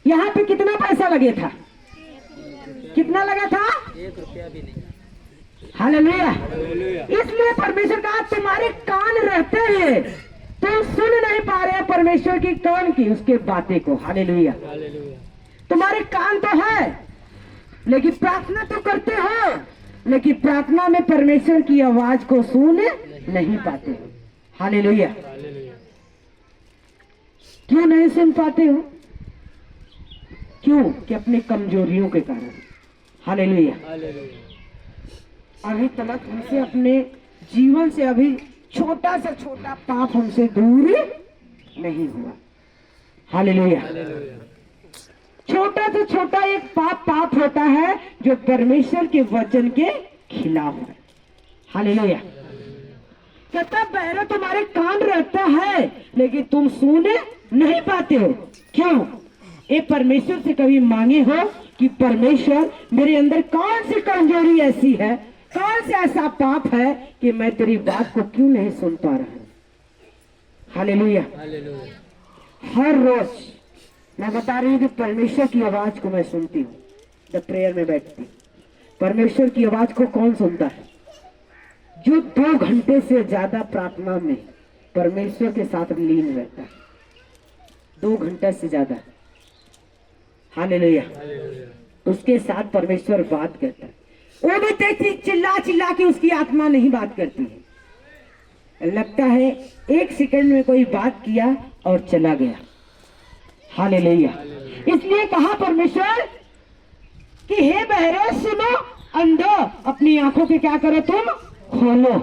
यहाँ पे कितना पैसा लगे था? कितना लगा था? 1 रुपया भी नहीं। हालेलुया। इसलिए परमेश्वर कहा तुम्हारे कान रहते हैं, तुम सुन नहीं पा रहे हैं परमेश्वर की कौन की उसके बातें को। हालेलुया। तुम्हारे कान तो है, लेकिन प्रार्थना तो करते हो, लेकिन प्रार्थना में परमेश्वर की आवाज को सुन नहीं पाते हो। हालेलुया। क्यों नहीं सुन पाते हो? क्यों? कि अपनी कमजोरियों के कारण। हालेलुया। अभी तक हमसे अपने जीवन से अभी छोटा से छोटा पाप हमसे दूर नहीं हुआ। हालेलुया। छोटा से छोटा एक पाप होता है जो परमेश्वर के वचन के खिलाफ है। हालेलुया। कहता बहरा तुम्हारे कान रहता है, लेकिन तुम सुने नहीं पाते हो। क्यों? ये परमेश्वर से कभी मांगे हो कि परमेश्वर मेरे अंदर कौन सी कमजोरी ऐसी है, कौन सा ऐसा पाप है कि मैं तेरी बात को क्यों नहीं सुन पा रहा हूं? हालेलुया। हर रोज मैं बता रही हूँ कि परमेश्वर की आवाज को मैं सुनती हूँ जब प्रेयर में बैठती हूँ। परमेश्वर की आवाज को कौन सुनता है? जो 2 घंटे से ज्यादा प्रार्थना में परमेश्वर के साथ लीन रहता है, 2 घंटे से ज्यादा। हालेलुया। उसके साथ परमेश्वर बात करता है। वो भी देखती चिल्ला चिल्ला के उसकी आत्मा नहीं बात करती है, लगता है 1 सेकंड में कोई बात किया और चला गया। हालेलुया। इसलिए कहा परमेश्वर कि हे बहरे सुनो, अंधो अपनी आंखों के क्या करो, तुम खोलो,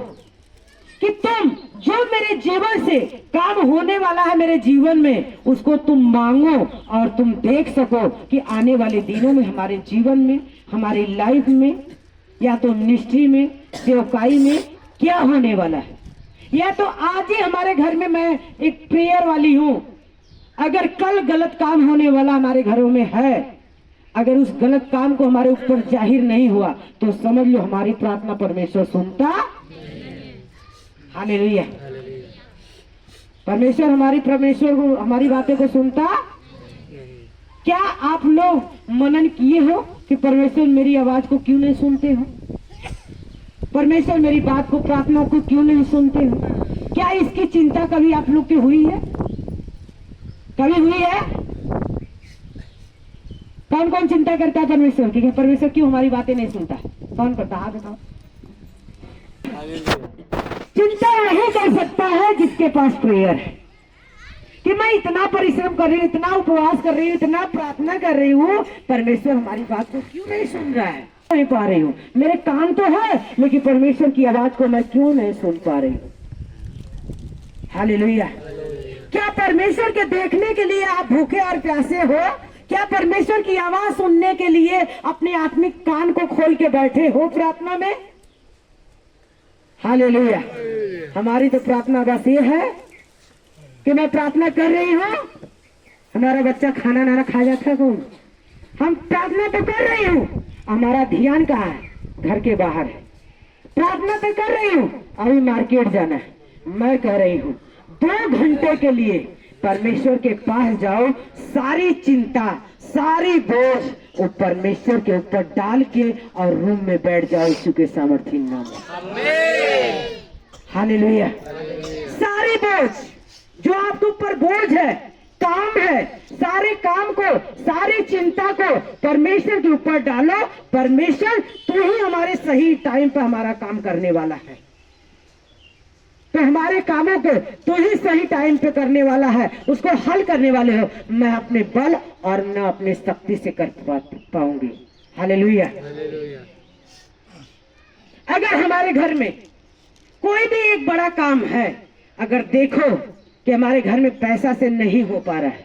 कि तुम जो मेरे जीवन से काम होने वाला है मेरे जीवन में उसको तुम मांगो और तुम देख सको कि आने वाले दिनों में हमारे जीवन में, हमारी लाइफ में, या तो मिनिस्ट्री में, सेवकाई में क्या होने वाला है। या तो आज ही हमारे घर में, मैं एक प्रेयर वाली हूं, अगर कल गलत काम होने वाला हमारे घरों में है, अगर उस गलत काम को हमारे ऊपर जाहिर नहीं हुआ तो समझ लो हमारी प्रार्थना परमेश्वर सुनता। हालेलुया। परमेश्वर हमारी बातें को सुनता। क्या आप लोग मनन किए हो कि परमेश्वर मेरी आवाज को क्यों नहीं सुनते हो? परमेश्वर मेरी बात को, प्रार्थना को क्यों नहीं सुनते हो? क्या इसकी चिंता कभी आप लोग की हुई है? कभी हुई है? कौन कौन चिंता करता है परमेश्वर की? परमेश्वर क्यों हमारी बातें नहीं सुनता है? कौन करता है? बताओ। चिंता वही कर सकता है जिसके पास प्रेयर है, कि मैं इतना परिश्रम कर रही हूँ, इतना उपवास कर रही हूँ, इतना प्रार्थना कर रही हूँ, परमेश्वर हमारी बात को क्यों नहीं सुन रहा है? नहीं पा रही हूँ, मेरे कान तो है लेकिन परमेश्वर की आवाज को मैं क्यों नहीं सुन पा रही हूँ? हालेलुया। क्या परमेश्वर के देखने के लिए आप भूखे और प्यासे हो? क्या परमेश्वर की आवाज सुनने के लिए अपने आत्मिक कान को खोल के बैठे हो प्रार्थना में? हालेलुया। हमारी तो प्रार्थना बस ये है कि मैं प्रार्थना कर रही हूँ, हमारा बच्चा खाना ना खा जाता कौन? हम प्रार्थना तो कर रही हूँ, हमारा ध्यान कहाँ है? घर के बाहर है। प्रार्थना तो कर रही हूँ, अभी मार्केट जाना है। मैं कह रही हूँ 2 घंटे के लिए परमेश्वर के पास जाओ, सारी चिंता, सारी बोझ वो परमेश्वर के ऊपर डाल के और रूम में बैठ जाओ यीशु के सामर्थ्य नाम में। हालेलुया। सारी बोझ जो आपके ऊपर बोझ है, काम है, सारे काम को, सारी चिंता को परमेश्वर के ऊपर डालो। परमेश्वर तू ही हमारे सही टाइम पर हमारा काम करने वाला है। तो हमारे कामों को तू ही सही टाइम पे करने वाला है, उसको हल करने वाले हो। मैं अपने बल और न अपनी शक्ति से कर पाऊंगी। हालेलुया। अगर हमारे घर में कोई भी एक बड़ा काम है, अगर देखो कि हमारे घर में पैसा से नहीं हो पा रहा है,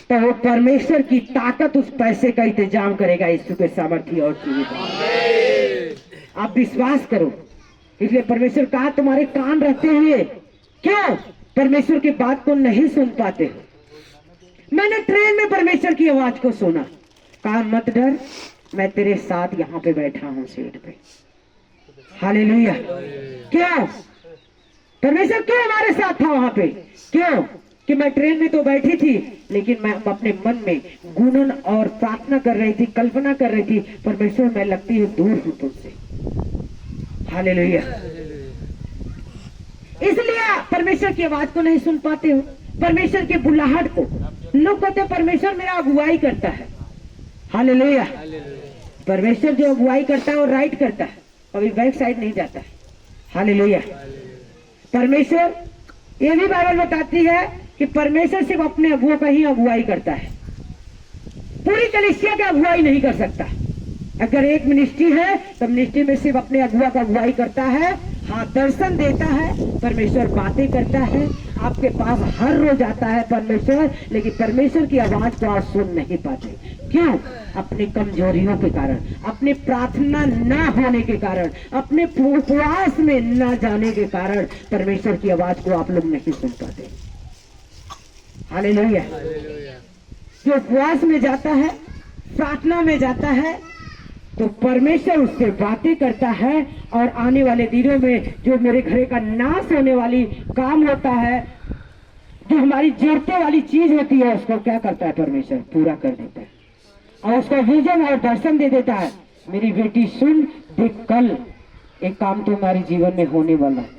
तो वो परमेश्वर की ताकत उस पैसे का इंतजाम करेगा, यीशु के सामर्थ्य और आप विश्वास करो। इसलिए परमेश्वर कहा तुम्हारे कान रहते हुए क्यों परमेश्वर की बात को नहीं सुन पाते। मैंने ट्रेन में परमेश्वर की आवाज को सुना, कहा मत डर, मैं तेरे साथ यहाँ पे बैठा हूँ सीट पे। हालेलुया। क्यों परमेश्वर क्यों हमारे साथ था वहां पे? क्यों कि मैं ट्रेन में तो बैठी थी, लेकिन मैं अपने मन में गुणन और प्रार्थना कर रही थी, कल्पना कर रही थी, परमेश्वर मैं लगती है दूर हूं तुमसे। हालेलुया। इसलिए परमेश्वर की आवाज को नहीं सुन पाते हो, परमेश्वर के बुलाहट को। लोग कहते परमेश्वर मेरा अगुवाई करता है। हालेलुया। परमेश्वर जो अगुवाई करता है वो राइट करता है, कभी बैक साइड नहीं जाता है। हालेलुया। परमेश्वर ये भी बाइबल बताती है कि परमेश्वर सिर्फ अपने अगुओं का ही अगुवाई करता है, पूरी कलीसिया का अगुवाई नहीं कर सकता। अगर एक मिनिस्ट्री है तो मिनिस्ट्री में सिर्फ अपने अगुआ का अगुवाई करता है। हाँ, दर्शन देता है परमेश्वर, बातें करता है, आपके पास हर रोज आता है परमेश्वर, लेकिन परमेश्वर की आवाज को आप सुन नहीं पाते। क्यों? अपनी कमजोरियों के कारण, अपनी प्रार्थना न होने के कारण, अपने उपवास में न जाने के कारण परमेश्वर की आवाज को आप लोग नहीं सुन पाते। हालेलुया। जो उपवास में जाता है, प्रार्थना में जाता है, तो परमेश्वर उससे बातें करता है। और आने वाले दिनों में जो मेरे घरे का नाश होने वाली काम होता है, जो हमारी जरूरतें वाली चीज होती है, उसको क्या करता है परमेश्वर? पूरा कर देता है और उसको विजन और दर्शन दे देता है। मेरी बेटी सुन, देख कल एक काम तुम्हारे जीवन में होने वाला है।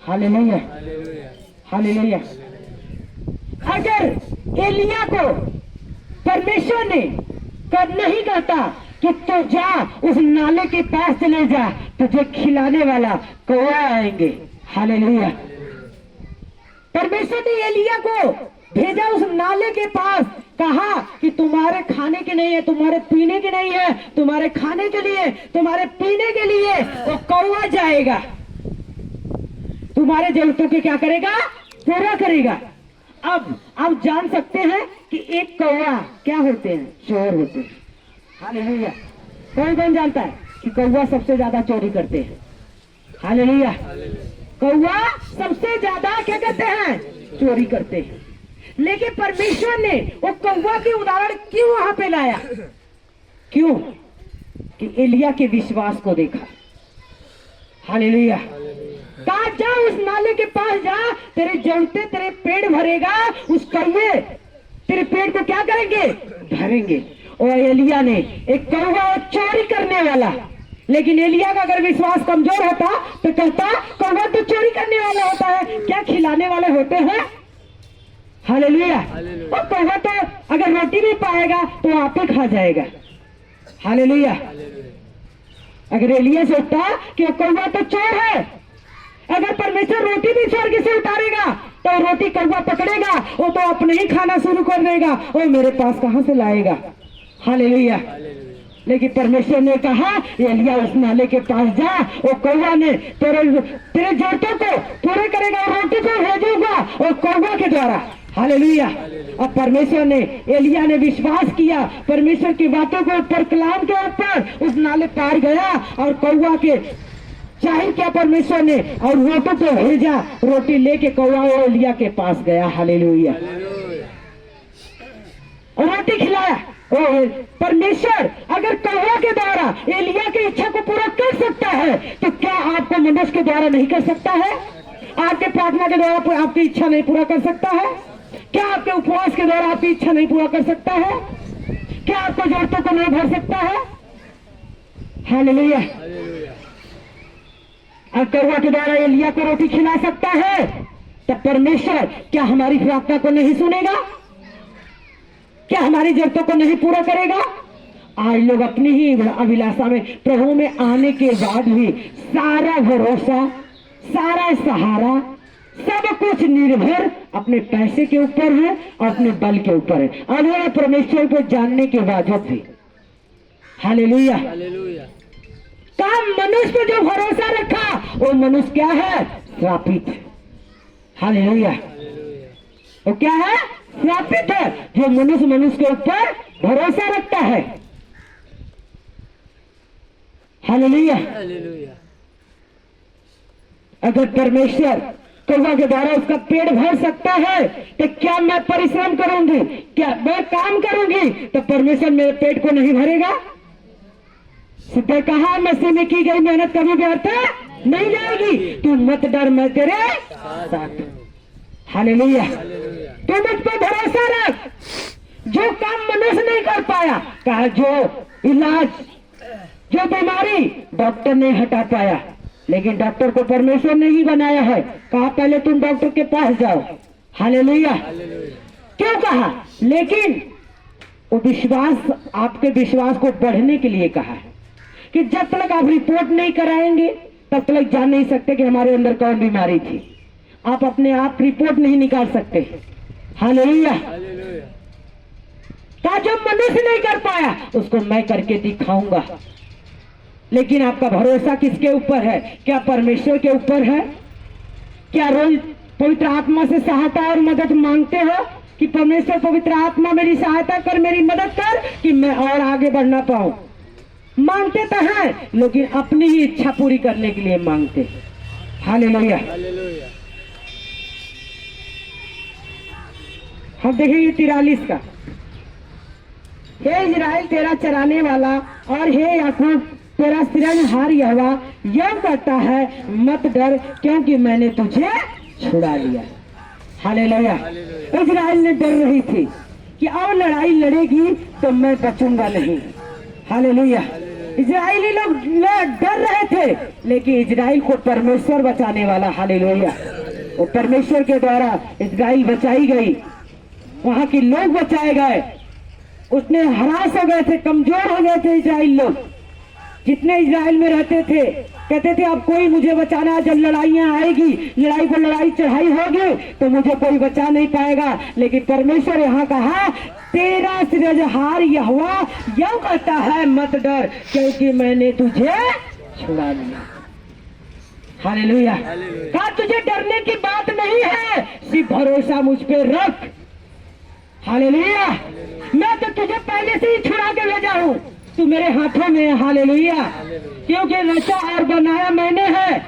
हालेलुया। हालेलुया। अगर एलिया को परमेश्वर ने कब नहीं कहता कि तो जा उस नाले के पास चले जा, तुझे खिलाने वाला कौवा आएंगे। हालेलुया। परमेश्वर ने एलिया को भेजा उस नाले के पास, कहा कि तुम्हारे खाने के नहीं है, तुम्हारे पीने के नहीं है, तुम्हारे खाने के लिए, तुम्हारे पीने के लिए वो कौवा जाएगा, तुम्हारे जरूरतों के क्या करेगा? पूरा करेगा। अब आप जान सकते हैं कि एक कौवा क्या होते हैं? चोर होते हैं। हालेलुया। कौन कौन जानता है कि कौवा सबसे ज्यादा चोरी करते हैं? हालेलुया। कौवा सबसे ज्यादा क्या कहते हैं? चोरी करते हैं। लेकिन परमेश्वर ने वो कौवा के उदाहरण क्यों वहां पे लाया? क्यों? कि एलिया के विश्वास को देखा। हालेलुया। कहा जा उस नाले के पास जा, तेरे जड़ते तेरे पेड़ भरेगा, उस कौवे तेरे पेड़ को क्या करेंगे? भरेंगे। और एलिया ने एक कौवा चोरी करने वाला, लेकिन एलिया का अगर विश्वास कमजोर होता तो कहता कौवा तो चोरी करने वाला होता है, क्या खिलाने वाले होते हैं? हालेलुया। और कौवा तो अगर रोटी भी पाएगा तो आप ही खा जाएगा। हालेलुया। अगर एलिया सोचता कि कौवा तो चोर है, अगर परमेश्वर रोटी भी स्वर्ग से उतारेगा तो रोटी कौवा पकड़ेगा, वो तो अपने ही खाना शुरू कर देगा, वो मेरे पास कहां से लाएगा? हालेलुया। लेकिन परमेश्वर ने कहा एलिया उस नाले के पास जा, वो कौवा ने तेरे जरूरतों को पूरे करेगा, रोटी को भेजेगा और कौवा के द्वारा। हालेलुया। और परमेश्वर ने, एलिया ने विश्वास किया, परमेश्वर की बातों को ऊपर कलाम के ऊपर उस नाले पार गया और कौवा के चाहे क्या परमेश्वर ने, और रोटी को भेजा, रोटी लेके कौवा एलिया के पास गया। हालेलुया। और रोटी खिलाया। परमेश्वर अगर कौवा के द्वारा एलिया की इच्छा को पूरा कर सकता है तो क्या आपको मनुष्य के द्वारा नहीं कर सकता है? आपके प्रार्थना के द्वारा आपकी इच्छा नहीं पूरा कर सकता है? क्या आपके उपवास के द्वारा आपकी इच्छा नहीं पूरा कर सकता है? क्या आपको जरूरतों को नहीं भर सकता है? हालेलुया। और कौवा के द्वारा एलिया को रोटी खिला सकता है, तब परमेश्वर क्या हमारी प्रार्थना को नहीं सुनेगा? क्या हमारी जरूरतों को नहीं पूरा करेगा? आज लोग अपनी ही अभिलाषा में प्रभु में आने के बाद भी सारा भरोसा, सारा सहारा, सब कुछ निर्भर अपने पैसे के ऊपर है और अपने बल के ऊपर है, और परमेश्वर को जानने के बावजूद भी। हालेलुया। काम मनुष्य पर जो भरोसा रखा वो मनुष्य क्या है? श्रापित है। हालेलुया। वो क्या है? श्रापित है। जो मनुष्य के ऊपर भरोसा रखता है। हालेलुया। अगर परमेश्वर कौवा के द्वारा उसका पेट भर सकता है तो क्या मैं परिश्रम करूंगी, क्या मैं काम करूंगी तो परमेश्वर मेरे पेट को नहीं भरेगा? सीधे कहा, मसीह में की गई मेहनत कभी व्यर्थ नहीं जाएगी। तू मत डर, मैं तेरे साथ। हालेलुया। तू मुझ पर भरोसा रख। जो काम मनुष्य नहीं कर पाया, कहा जो इलाज, जो बीमारी डॉक्टर नहीं हटा पाया, लेकिन डॉक्टर को परमेश्वर ने ही बनाया है। कहा पहले तुम डॉक्टर के पास जाओ। हालेलुया। क्यों कहा? लेकिन वो विश्वास, आपके विश्वास को बढ़ने के लिए कहा है कि जब तक आप रिपोर्ट नहीं कराएंगे तब तक जान नहीं सकते कि हमारे अंदर कौन बीमारी थी। आप अपने आप रिपोर्ट नहीं निकाल सकते। हालेलुया। तो जो मनुष्य नहीं कर पाया उसको मैं करके दिखाऊंगा। लेकिन आपका भरोसा किसके ऊपर है? क्या परमेश्वर के ऊपर है? क्या रोज पवित्र आत्मा से सहायता और मदद मांगते हो कि परमेश्वर पवित्र आत्मा मेरी सहायता कर, मेरी मदद कर कि मैं और आगे बढ़ना पाऊं? मांगते तो हैं, लेकिन अपनी ही इच्छा पूरी करने के लिए मांगते। हालेलुया। हम देखेंगे 43 का। हे इजराइल तेरा चराने वाला और हे याकूब तेरा सृजनहार यहोवा यह कहता है, मत डर क्योंकि मैंने तुझे छुड़ा लिया। हालेलुया। इजराइल ने डर रही थी कि और लड़ाई लड़ेगी तो मैं बचूंगा नहीं। हालेलुया। इजराइली लोग डर रहे थे, लेकिन इजराइल को परमेश्वर बचाने वाला। हालेलुया। वो परमेश्वर के द्वारा इजराइल बचाई गई, वहां के लोग बचाए गए। उसने हरास हो गए थे, कमजोर हो गए थे इजराइल लोग। जितने इजराइल में रहते थे कहते थे अब कोई मुझे बचाना, जब लड़ाइयां आएगी, लड़ाई पर लड़ाई चढ़ाई होगी तो मुझे कोई बचा नहीं पाएगा। लेकिन परमेश्वर यहाँ कहा तेरा सृजनहार यहोवा यह कहता है, मत डर क्योंकि मैंने तुझे छुड़ा लिया। हालेलुया। कहा तुझे डरने की बात नहीं है, सिर्फ भरोसा मुझ पे रख। हालेलुया। मैं तो तुझे पहले से ही छुड़ा के भेजा हूँ, तू मेरे हाथों में है। हालेलुया। क्योंकि रचा और बनाया मैंने है,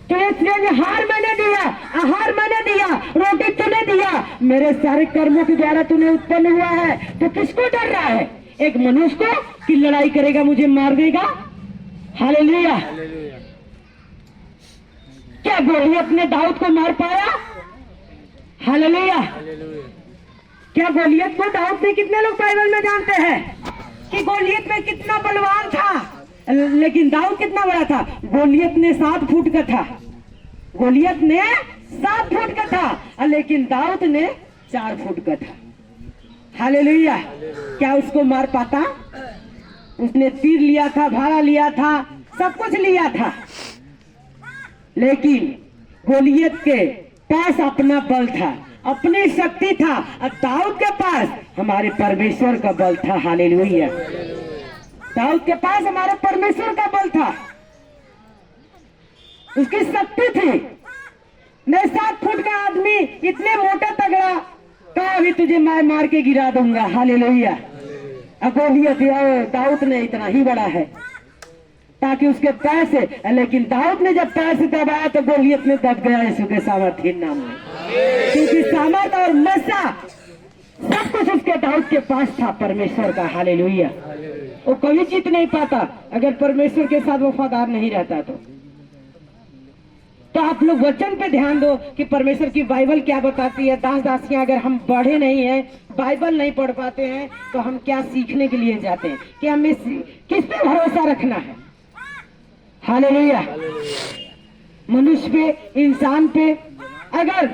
तुझे सृजनहार मैंने दिया, आहार मैंने दिया, रोटी तूने दिया, मेरे सारे कर्मों के द्वारा तूने उत्पन्न हुआ है। तो किसको डर रहा है? एक मनुष्य को कि लड़ाई करेगा मुझे मार देगा। हालेलुया। क्या गोलियत ने दाऊद को मार पाया? हालेलुया। क्या गोलियत को दाऊद ने, कितने लोग बाइबल में जानते हैं कि गोलियत में कितना बलवान था, लेकिन दाऊद कितना बड़ा था? गोलियत ने 7 फुट का था, गोलियत ने 7 फुट का था, लेकिन दाऊद ने 4 फुट का था। हालेलुया। क्या उसको मार पाता? उसने तीर लिया था, भाला लिया था, सब कुछ लिया था, लेकिन गोलियत के पास अपना बल था, अपनी शक्ति था। और दाऊद के पास हमारे परमेश्वर का बल था। हालेलुया। दाऊद के पास हमारे परमेश्वर का बल था, उसकी शक्ति थी। मैं 7 फुट का आदमी, इतने मोटा तगड़ा, कहा अभी तुझे मैं मार के गिरा दूंगा। हालेलुया। गोलियत दाऊद ने इतना ही बड़ा है ताकि उसके पैर से, लेकिन दाऊद ने जब पैर से दबाया तो गोलियत में दब गया यीशु के सामर्थ्य नाम में। क्योंकि सामर्थ और मसा सब कुछ उसके दाऊद के पास था, परमेश्वर का। हालेलुया। वो कभी जीत नहीं पाता अगर परमेश्वर के साथ वफादार नहीं रहता तो आप लोग वचन पे ध्यान दो कि परमेश्वर की बाइबल क्या बताती है। दास दासियां अगर हम बढ़े नहीं हैं, बाइबल नहीं पढ़ पाते हैं, तो हम क्या सीखने के लिए जाते हैं? कि हमें किस पे भरोसा रखना है? हालेलुया। मनुष्य पे, इंसान पे, अगर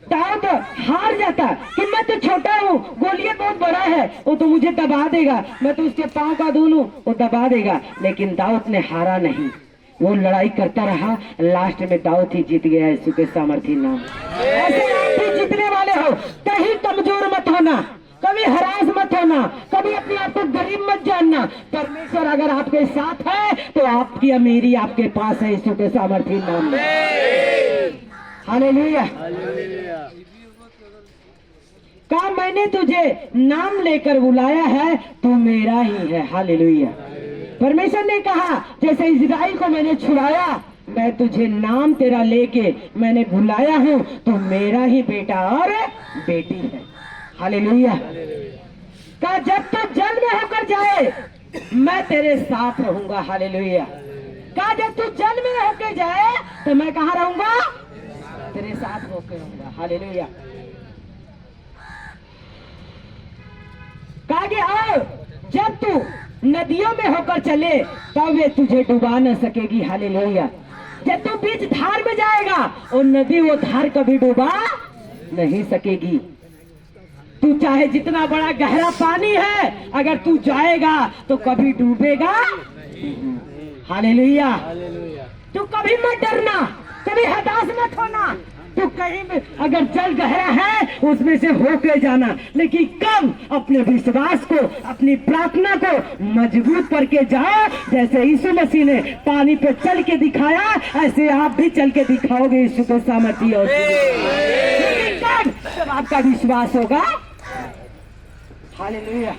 दाऊद हार जाता कि मैं तो छोटा हूँ, गोलियत बहुत बड़ा है, वो तो मुझे दबा देगा, मैं तो उसके पाँव का दूं, वो दबा देगा। लेकिन दाऊद ने हारा नहीं, वो लड़ाई करता रहा, लास्ट में दाऊद ही जीत गया। यीशु के सामर्थी नाम। ऐसे आप भी जीतने वाले हो, कहीं कमजोर मत होना, कभी हरास मत होना, कभी अपने आप को गरीब मत जानना। परमेश्वर अगर आपके साथ है तो आपकी अमीरी आपके पास है। यीशु के सामर्थी नाम में हालेलुया। कहा मैंने तुझे नाम लेकर बुलाया है, तू मेरा ही है। हालेलुया। परमेश्वर ने कहा जैसे इजराइल को मैंने छुड़ाया, मैं तुझे नाम तेरा लेके मैंने बुलाया हूँ, तो मेरा ही बेटा और बेटी है। हालेलुया। कहा जब तू जल में होकर जाए मैं तेरे साथ रहूंगा। हालेलुया। कहा जब तू जल में होकर जाए तो मैं कहाँ रहूंगा? तेरे साथ होकर रहूंगा। हालेलुया। कहा कि और जब तू नदियों में होकर चले तब वे तुझे डुबा न सकेगी। हालेलुया। जब तू बीच धार में जाएगा और नदी वो धार कभी डुबा नहीं सकेगी। तू चाहे जितना बड़ा गहरा पानी है, अगर तू जाएगा तो कभी डूबेगा। हालेलुया। तू कभी मत डरना, कभी हताश मत होना। तू कहीं में अगर जल गहरा है उसमें से होके जाना, लेकिन कम अपने विश्वास को, अपनी प्रार्थना को मजबूत करके जाओ। जैसे यीशु मसीह ने पानी पे चल के दिखाया, ऐसे आप भी चल के दिखाओगे यीशु को सामर्थ्य। और लेकिन कब आपका विश्वास होगा। हालेलुया।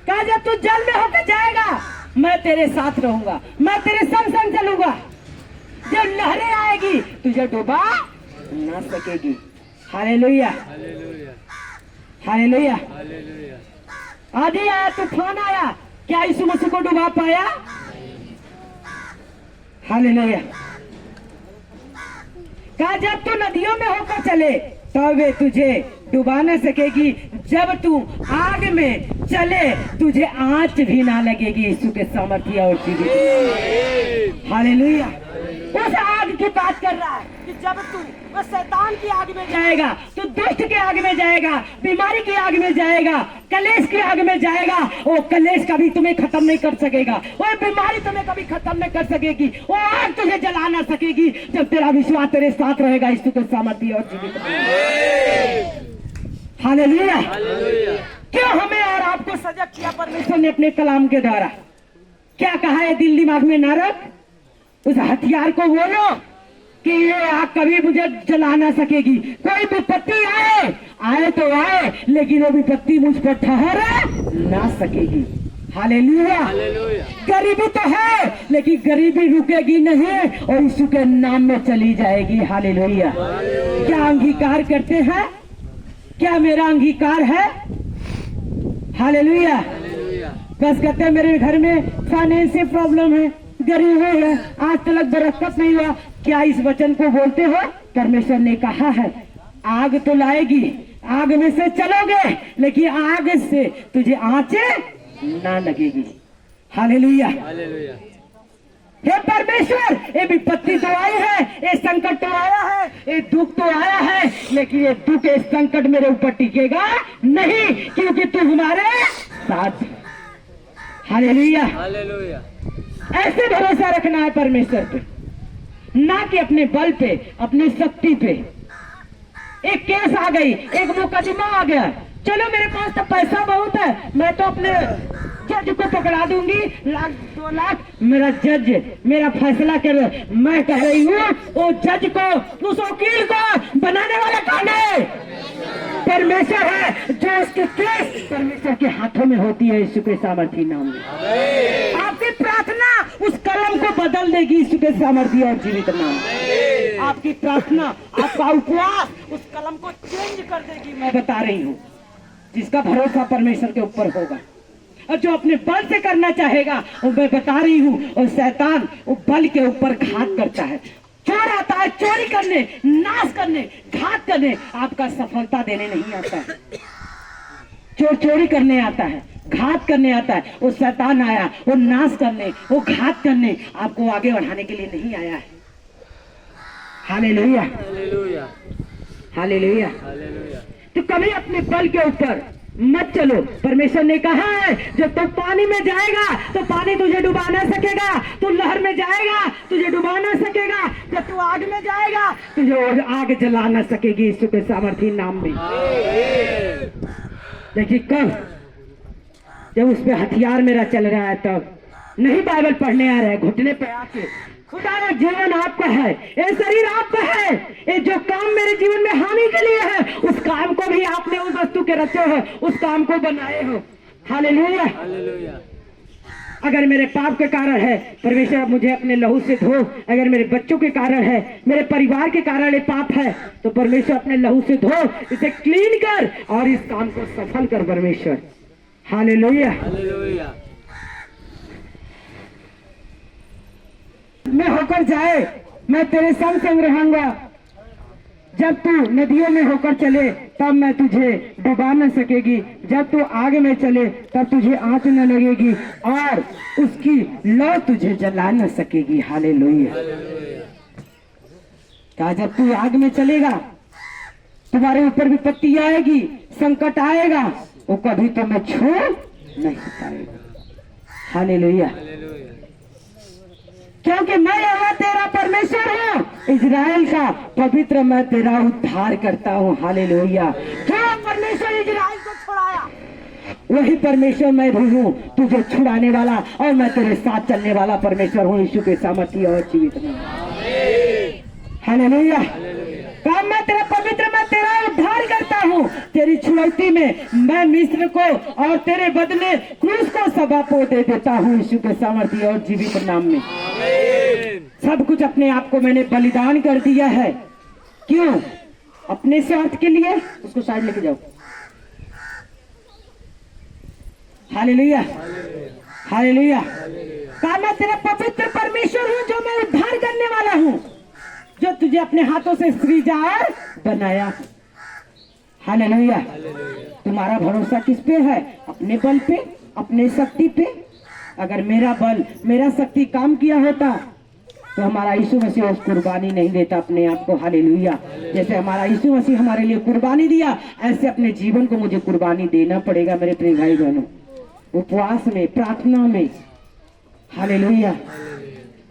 कहा जब तू जल में होकर जाएगा मैं तेरे साथ रहूंगा, मैं तेरे संग संग चलूंगा। जब लहरें आएगी तुझे डुबा ना सकेगी। हालेलुया। हालेलुया। आंधी आया, तूफान आया, क्या यीशु मसीह को डुबा पाया? हालेलुया। कहा जब तू नदियों में होकर चले तब वे तुझे डुबा न सकेगी, जब तू आग में चले तुझे आंच भी ना लगेगी। यीशु के सामर्थ्य और जीवित। हालेलुया। उस आग की बात कर रहा है कि जब तू वो शैतान की आग में जाएगा, तू दुष्ट के आग में जाएगा, बीमारी की आग में जाएगा, कलेश की आग में जाएगा, वो कलेश कभी तुम्हें खत्म नहीं कर सकेगा, वो बीमारी तुम्हें कभी खत्म नहीं कर सकेगी, वो आग तुझे जला ना सकेगी, जब तेरा विश्वास तेरे साथ रहेगा। यीशु के सामर्थ्य और जीवित। हालेलुया। क्यों हमें और आपको सजग किया परमेश्वर ने अपने कलाम के द्वारा? क्या कहा है? दिल दिमाग में न रख, उस हथियार को बोलो कि ये आग कभी मुझे जला ना सकेगी। कोई विपत्ति आए तो आए, लेकिन वो विपत्ति मुझ पर ठहर ना सकेगी। हालेलुया। गरीबी तो है लेकिन गरीबी रुकेगी नहीं और यीशु के नाम में चली जाएगी। हालेलुया। क्या अंगीकार करते हैं? क्या मेरा अंगीकार है? हालेलुया। बस कहते हैं मेरे घर में फाइनेंशियल प्रॉब्लम है, गरीब है, आज तक बरकत नहीं हुआ। क्या इस वचन को बोलते हो? परमेश्वर ने कहा है आग तो लाएगी, आग में से चलोगे लेकिन आग से तुझे आंचे ना लगेगी। हालेलुया। हे परमेश्वर, ये विपत्ति तो आई है, ये संकट तो आया है, ये दुख तो आया है, लेकिन ये दुख, ये संकट मेरे ऊपर टिकेगा नहीं, क्योंकि तू हमारे साथ। हालेलुया। ऐसे भरोसा रखना है परमेश्वर पे, ना कि अपने बल पे, अपनी शक्ति पे। एक केस आ गई, एक मुकदमा आ गया, चलो मेरे पास तो पैसा बहुत है, मैं तो अपने जज को पकड़ा दूंगी, 1,00,000 2 लाख मेरा जज मेरा फैसला कर। मैं कह रही हूँ वो जज को, उस वकील को बनाने वाला कौन है? परमेश्वर है, जो उसके केस परमेश्वर के हाथों में होती है। यीशु के सामर्थ्य नाम में आपकी प्रार्थना उस कलम को बदल देगी। यीशु के सामर्थ्य और जीवित नाम में आपकी प्रार्थना, आपका उपवास उस कलम को चेंज कर देगी। मैं बता रही हूँ, जिसका भरोसा परमेश्वर के ऊपर होगा और जो अपने बल से करना चाहेगा, और मैं बता रही हूँ, और शैतान वो बल के ऊपर घात करता है। चोर आता है चोरी करने, नाश करने, घात करने, आपका सफलता देने नहीं आता है। चोर चोरी करने आता है, घात करने आता है। वो शैतान आया वो नाश करने, वो घात करने, आपको आगे बढ़ाने के लिए नहीं आया है। हालेलुया। हालेलुया। तो कभी अपने बल के ऊपर मत चलो। परमेश्वर ने कहा है जब तू पानी में जाएगा तो पानी तुझे डुबा ना सकेगा, तू लहर में जाएगा तुझे डुबा ना सकेगा, जब तू आग में जाएगा तुझे आग जला ना सकेगी यीशु के सामर्थी नाम में। देखिए कब जब उस पे हथियार मेरा चल रहा है तब नहीं बाइबल पढ़ने आ रहा है, घुटने पे आके खुदा का जीवन आपका है, ये शरीर आपका है, ये जो काम मेरे जीवन में हानि के लिए है उस काम को भी आपने उस वस्तु के रचे हो, उस काम को बनाए हो। हालेलुया। अगर मेरे पाप के कारण है परमेश्वर मुझे अपने लहू से धो, अगर मेरे बच्चों के कारण है, मेरे परिवार के कारण ये पाप है तो परमेश्वर अपने लहू से धो, इसे क्लीन कर और इस काम को सफल कर परमेश्वर। हालेलुया। मैं होकर जाए मैं तेरे संग संग रहूंगा, जब तू नदियों में होकर चले तब मैं तुझे डुबा न सकेगी, जब तू आग में चले तब तुझे आंच न लगेगी और उसकी लौ तुझे जला न सकेगी। हालेलुया। कहा जब तू आग में चलेगा तुम्हारे ऊपर विपत्ति आएगी, संकट आएगा, वो कभी तुम्हें छोड़ नहीं पाएगा। हालेलुया। क्योंकि मैं यहोवा तेरा परमेश्वर हूँ, इजराइल का पवित्र, मैं तेरा उद्धार करता हूँ। हालेलुया। क्यों परमेश्वर इजराइल को छुड़ाया? वही परमेश्वर मैं भी हूँ, तुझे छुड़ाने वाला और मैं तेरे साथ चलने वाला परमेश्वर हूँ यीशु के सामर्थी और जीवित में। हालेलुया। कहा मैं तेरा पवित्र, मैं तेरा उद्धार करता हूँ, तेरी छुड़ौती में मैं मिस्र को और तेरे बदले क्रूस को सभा को दे देता हूँ यीशु के सामर्थी और जीवित नाम में। सब कुछ अपने आप को मैंने बलिदान कर दिया है। क्यों? अपने स्वार्थ के लिए। उसको साइड लेके जाओ। हालेलुया। हालेलुया। कहा मैं तेरा पवित्र परमेश्वर हूँ जो मैं उद्धार करने वाला हूँ, जो तुझे अपने हाथों से सृजा और बनाया। हालेलुया। तुम्हारा भरोसा किस पे है? अपने बल पे, अपने शक्ति पे। अगर मेरा बल, मेरा शक्ति काम किया होता तो हमारा यीशु मसीह उस कुर्बानी नहीं देता अपने आप को। हालेलुया। जैसे हमारा यीशु मसीह हमारे लिए कुर्बानी दिया, ऐसे अपने जीवन को मुझे कुर्बानी देना पड़ेगा मेरे प्रिय भाई बहनों। उपवास में, प्रार्थना में। हालेलुया।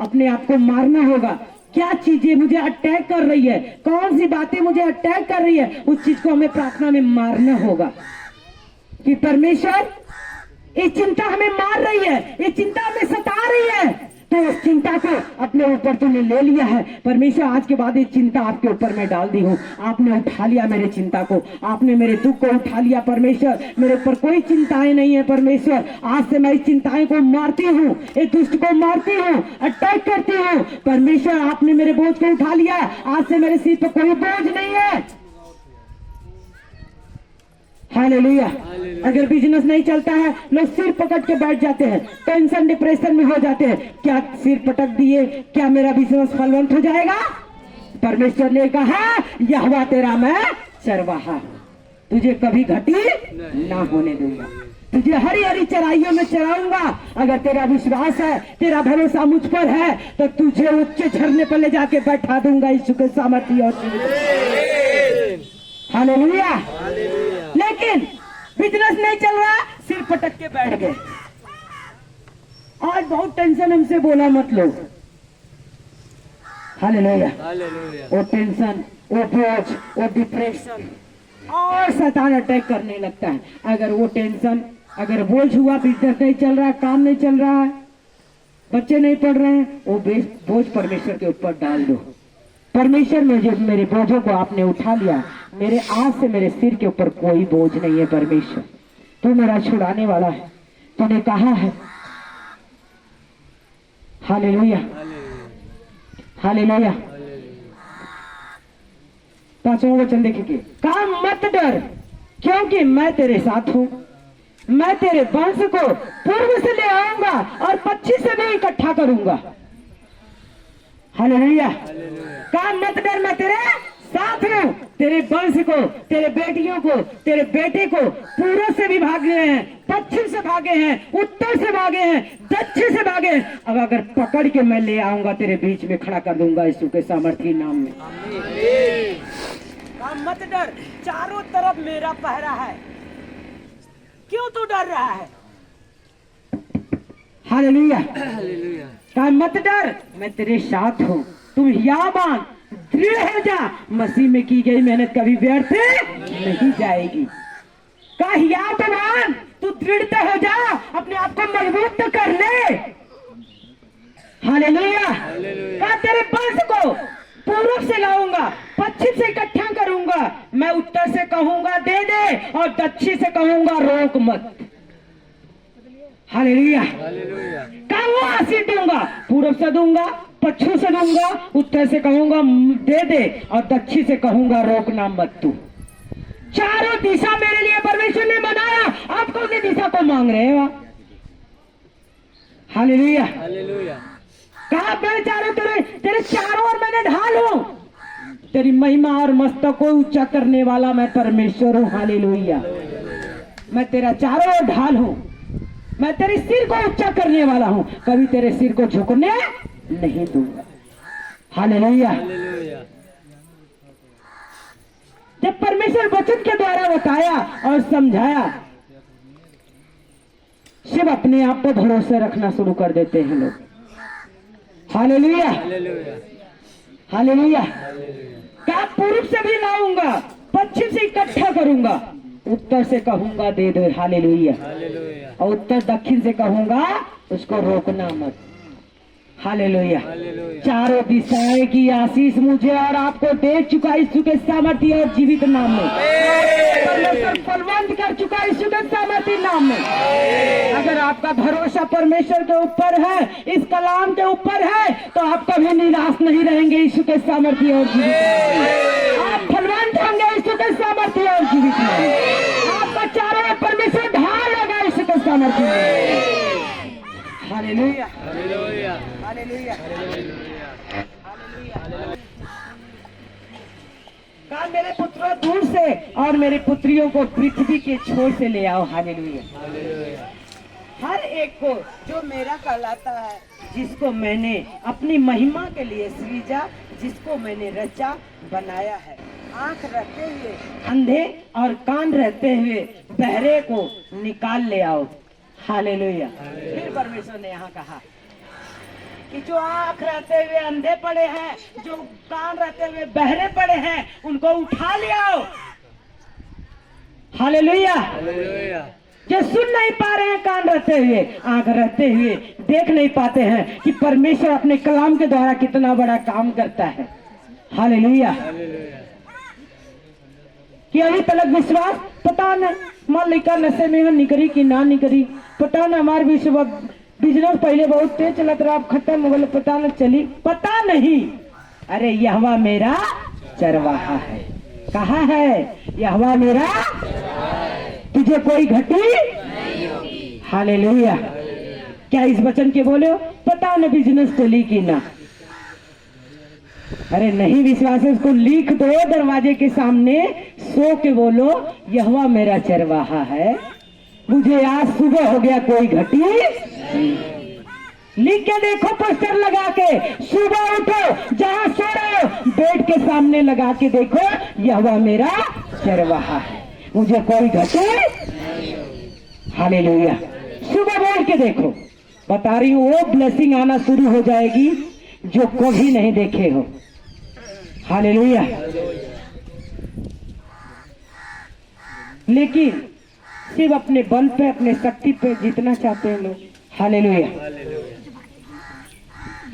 अपने आप को मारना होगा। क्या चीजें मुझे अटैक कर रही है, कौन सी बातें मुझे अटैक कर रही है, उस चीज को हमें प्रार्थना में मारना होगा कि परमेश्वर ये चिंता हमें मार रही है, ये चिंता हमें सता रही है, तो उस चिंता को अपने ऊपर तूने ले लिया है। परमेश्वर आज के बाद ये चिंता आपके ऊपर मैं डाल दी हूँ, आपने उठा लिया मेरे चिंता को, आपने मेरे दुख को उठा लिया। परमेश्वर मेरे ऊपर कोई चिंताएं नहीं है। परमेश्वर आज से मैं इस चिंताएं को मारती हूँ, एक दुष्ट को मारती हूँ, अटैक करती हूँ। परमेश्वर आपने मेरे बोझ को उठा लिया, आज से मेरे सिर पर कोई बोझ नहीं है। हालेलुया। अगर बिजनेस नहीं चलता है लोग सिर पकड़ के बैठ जाते हैं, टेंशन डिप्रेशन में हो जाते हैं। क्या सिर पटक दिए, क्या मेरा बिजनेस फलवंत हो जाएगा? परमेश्वर ने कहा यहोवा तेरा मैं चरवाहा, तुझे कभी घटी ना होने दूंगा, तुझे हरी हरी चराइयों में चराऊंगा। अगर तेरा विश्वास है, तेरा भरोसा मुझ पर है तो तुझे उच्च झरने पर ले जाके बैठा दूंगा यीशु के सामर्थ्य और जीवित। हालेलुया। लेकिन बिजनेस नहीं चल रहा, सिर पटक के बैठ गए। आज बहुत टेंशन हमसे बोला मत लो। हालेलुया। वो टेंशन, वो बोझ, वो डिप्रेशन और शैतान अटैक करने लगता है। अगर वो टेंशन, अगर बोझ हुआ, बिजनेस नहीं चल रहा है, काम नहीं चल रहा है, बच्चे नहीं पढ़ रहे हैं, वो बोझ परमेश्वर के ऊपर डाल दो। परमेश्वर ने जो मेरे बोझों को आपने उठा लिया, मेरे आज से मेरे सिर के ऊपर कोई बोझ नहीं है। परमेश्वर तू मेरा छुड़ाने वाला है, तूने कहा है। हालेलुया। हालेलुया। पांचवां वचन देखिए, काम मत डर क्योंकि मैं तेरे साथ हूं, मैं तेरे वंश को पूर्व से ले आऊंगा और पश्चिम से भी इकट्ठा करूंगा। हालेलुया। काम मत डर, मैं तेरे साथ हूं। तेरे वंश को, तेरे बेटियों को, तेरे बेटे को पूर्व से भी भागे हैं, पश्चिम से भागे हैं, उत्तर से भागे हैं, दक्षिण से भागे हैं। अब अगर पकड़ के मैं ले आऊंगा तेरे बीच में खड़ा कर दूंगा यीशु के सामर्थी नाम में। कहा मत डर, चारों तरफ मेरा पहरा है, क्यों तू डर रहा है? हालेलुया। कहा मत डर, मैं तेरे साथ हूँ, तुम यामान दृढ़ हो जा, मसीह में की गई मेहनत कभी व्यर्थ नहीं जाएगी। कहा यामान तू दृढ़ हो जा, अपने आप को मजबूत तो कर ले। हालेलुया। कहा तेरे वंश को पूर्व से लाऊंगा, पश्चिम से इकट्ठा करूंगा, मैं उत्तर से कहूंगा दे दे और दक्षिण से कहूंगा रोक मत। हालेलुया। कहा वो आशीष दूंगा, पूर्व से दूंगा, पश्चिम से दूंगा, उत्तर से कहूंगा दे दे और दक्षिण से कहूंगा रोकना मत तू। चारों दिशा मेरे लिए परमेश्वर ने बनाया, आप कौन सी दिशा को मांग रहे हो? हालेलुया। कहा मैं चारों तेरे चारों ओर मैंने ढाल हूं, तेरी महिमा और मस्तक को ऊंचा करने वाला मैं परमेश्वर हूं। हालेलुया। मैं तेरा चारों ओर ढाल हूं, मैं तेरे सिर को ऊंचा करने वाला हूं, कभी तेरे सिर को झुकने नहीं दूंगा। हालेलुया। जब परमेश्वर वचन के द्वारा बताया और समझाया, सिर्फ अपने आप पर भरोसा रखना शुरू कर देते हैं लोग। हालेलुया। हालेलुया। क्या पूर्व से भी लाऊंगा, पश्चिम से इकट्ठा करूंगा, उत्तर से कहूंगा दे दो। हालेलुया। और उत्तर दक्षिण से कहूंगा उसको रोकना मत। हालेलुया। चारों दिशाएं की आशीष मुझे और आपको दे चुका यीशु के सामर्थ्य और जीवित नाम में। परमेश्वर फलवंत कर चुका यीशु के सामर्थ्य नाम में। अगर आपका भरोसा परमेश्वर के ऊपर है, इस कलाम के ऊपर है, तो आप कभी निराश नहीं रहेंगे यीशु के सामर्थ्य और जीवित। आप फलवंत होंगे यीशु के सामर्थ्य और जीवित नाम। आपका चारों ओर परमेश्वर ढाल लगा यीशु के सामर्थ्य। हालेलुया। हालेलुया। हालेलुया। कहा मेरे पुत्रों दूर से और मेरे पुत्रियों को पृथ्वी के छोर से ले आओ। हालेलुया। हर एक को जो मेरा कहलाता है, जिसको मैंने अपनी महिमा के लिए सृजा, जिसको मैंने रचा बनाया है, आंख रहते हुए अंधे और कान रहते हुए बहरे को निकाल ले आओ। हालेलुया। फिर परमेश्वर ने यहाँ कहा कि जो आंख रहते हुए अंधे पड़े हैं, जो कान रहते हुए बहरे पड़े हैं, उनको उठा ले आओ। हालेलुया। जो सुन नहीं पा रहे हैं कान रहते हुए, आंख रहते हुए देख नहीं पाते हैं कि परमेश्वर अपने कलाम के द्वारा कितना बड़ा काम करता है। हालेलुया। कि अभी तक विश्वास पता न मान लिखा नशे में निकली कि ना निकली, पता न हमारे बिजनेस पहले बहुत तेज चलत रहा, अब खत्म हो गया, पता न चली, पता नहीं। अरे यहोवा मेरा चरवाहा है। कहा है? यहोवा मेरा, तुझे कोई घटी नहीं होगी। हालेलुया। क्या इस वचन के बोले हो? पता न बिजनेस चली कि ना। अरे नहीं विश्वास है, उसको लिख दो दरवाजे के सामने, सो के बोलो यहोवा मेरा चरवाहा है, मुझे आज सुबह हो गया कोई घटी। लिख के देखो, पोस्टर लगा के, सुबह उठो जहां सो रहे हो बेड के सामने लगा के देखो यहोवा मेरा चरवाहा है, मुझे कोई घटी। हालेलुया। सुबह बोल के देखो, बता रही हूँ वो ब्लेसिंग आना शुरू हो जाएगी जो कभी नहीं देखे हो। हालेलुया। लेकिन सिर्फ अपने बल पे, अपने शक्ति पे जीतना चाहते हैं लोग। हालेलुया।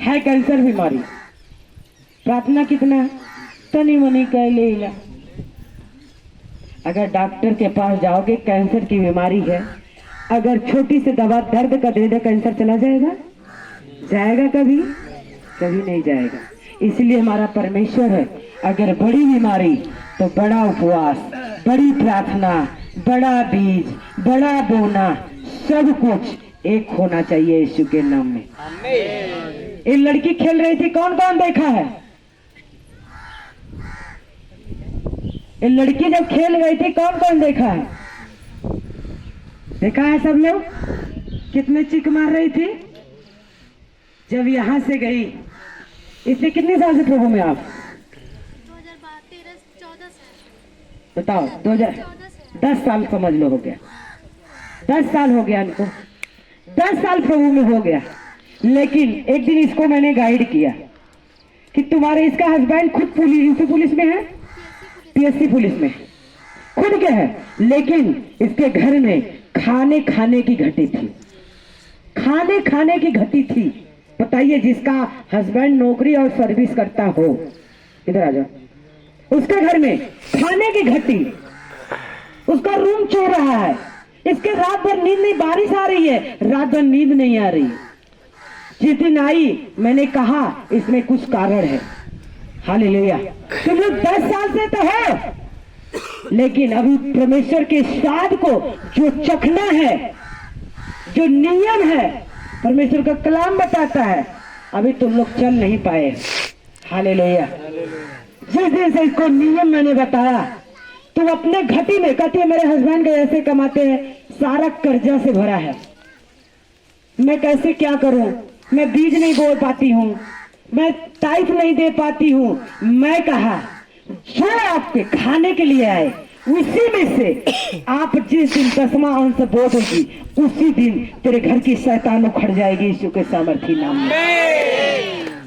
है कैंसर बीमारी, प्रार्थना कितना तनी मनी कर ले। अगर डॉक्टर के पास जाओगे, कैंसर की बीमारी है, अगर छोटी सी दवा दर्द का दे दे, कैंसर चला जाएगा? जाएगा कभी? कभी नहीं जाएगा। इसलिए हमारा परमेश्वर है, अगर बड़ी बीमारी तो बड़ा उपवास, बड़ी प्रार्थना, बड़ा बीज, बड़ा बोना, सब कुछ एक होना चाहिए यीशु के नाम में। ये लड़की खेल रही थी, कौन कौन देखा है? ये लड़की जब खेल रही थी कौन कौन देखा है? देखा है सब लोग? कितने चीख मार रही थी जब यहाँ से गई। इससे कितने साल से प्रभु में आप? 2013-14 से। बताओ 2010 साल समझ लो हो गया, 10 साल हो गया इनको, 10 साल प्रभु में हो गया। लेकिन एक दिन इसको मैंने गाइड किया कि तुम्हारे इसका हस्बैंड खुद पुलिस में है, पीएससी पुलिस में खुद के है, लेकिन इसके घर में खाने की घटी थी, खाने की घटी थी। बताइए, जिसका हस्बैंड नौकरी और सर्विस करता हो, इधर आ जाओ, उसके घर में खाने की घटी, उसका रूम चो रहा है, इसके रात भर नींद नहीं, बारिश आ रही है, रात भर नींद नहीं आ रही। जिस दिन आई मैंने कहा इसमें कुछ कारण है। हालेलुया। तुम लोग 10 साल से तो हो, लेकिन अभी परमेश्वर के स्वाद को जो चखना है, जो नियम है, परमेश्वर का कलाम बताता है, अभी तुम लोग चल नहीं पाए। हालेलुया। जिस दिन से इसको नियम मैंने बताया, तुम अपने घटी में, कहती है मेरे हस्बैंड के ऐसे कमाते हैं, सारा कर्जा से भरा है, मैं कैसे क्या करूं, मैं बीज नहीं बो पाती हूँ, मैं टाइप नहीं दे पाती हूँ। मैं कहा जो आपके खाने के लिए आए उसी में से आप जिस दिन 10वां अंश बो दोगी, उसी दिन तेरे घर की शैतान उखड़ जाएगी यीशु के सामर्थी नाम में।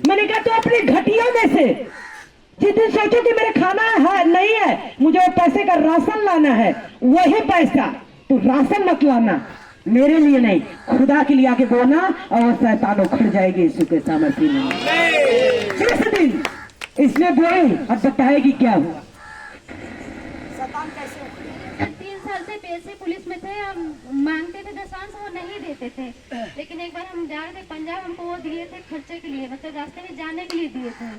मैंने कहा तो अपनी घटियों में से जिस दिन सोचो कि मेरे खाना है नहीं है, मुझे वो पैसे का राशन लाना है, वही पैसा तो राशन मत लाना, मेरे लिए नहीं, खुदा के लिए आके बोना, और शैतान उखड़ जाएगी यीशु के सामर्थी नाम में। जिस दिन इसने बोई, अब बताएगी क्या हुआ। 3 साल से पैसे पुलिस में थे, हम मांगते थे दशांश, वो नहीं देते थे। लेकिन एक बार हम जा रहे थे पंजाब, हमको वो दिए थे खर्चे के लिए, मतलब रास्ते में जाने के लिए दिए थे,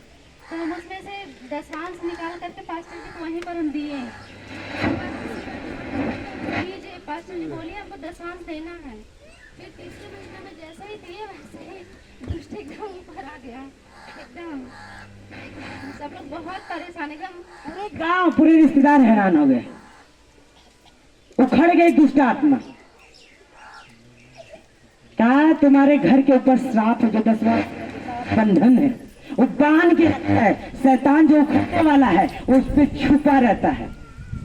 तो हम उसमें से दशांश निकाल करके पास्टर जी को वहीं पर हम दिए। दीजिए, पास्टर जी बोलिए हमको दशांश देना है। फिर तीसरे महीने में जैसे ही दिए वैसे ही दुष्ट एकदम ऊपर आ गया, एकदम सब लोग बहुत परेशान, एकदम पूरे गांव, पूरे रिश्तेदार हैरान हो गए, उखड़ गई दुष्ट आत्मा। क्या तुम्हारे घर के ऊपर श्राप है, जो 10वां बंधन है, वो बांध के रखता है, शैतान जो उखड़ने वाला है उस पे छुपा रहता है।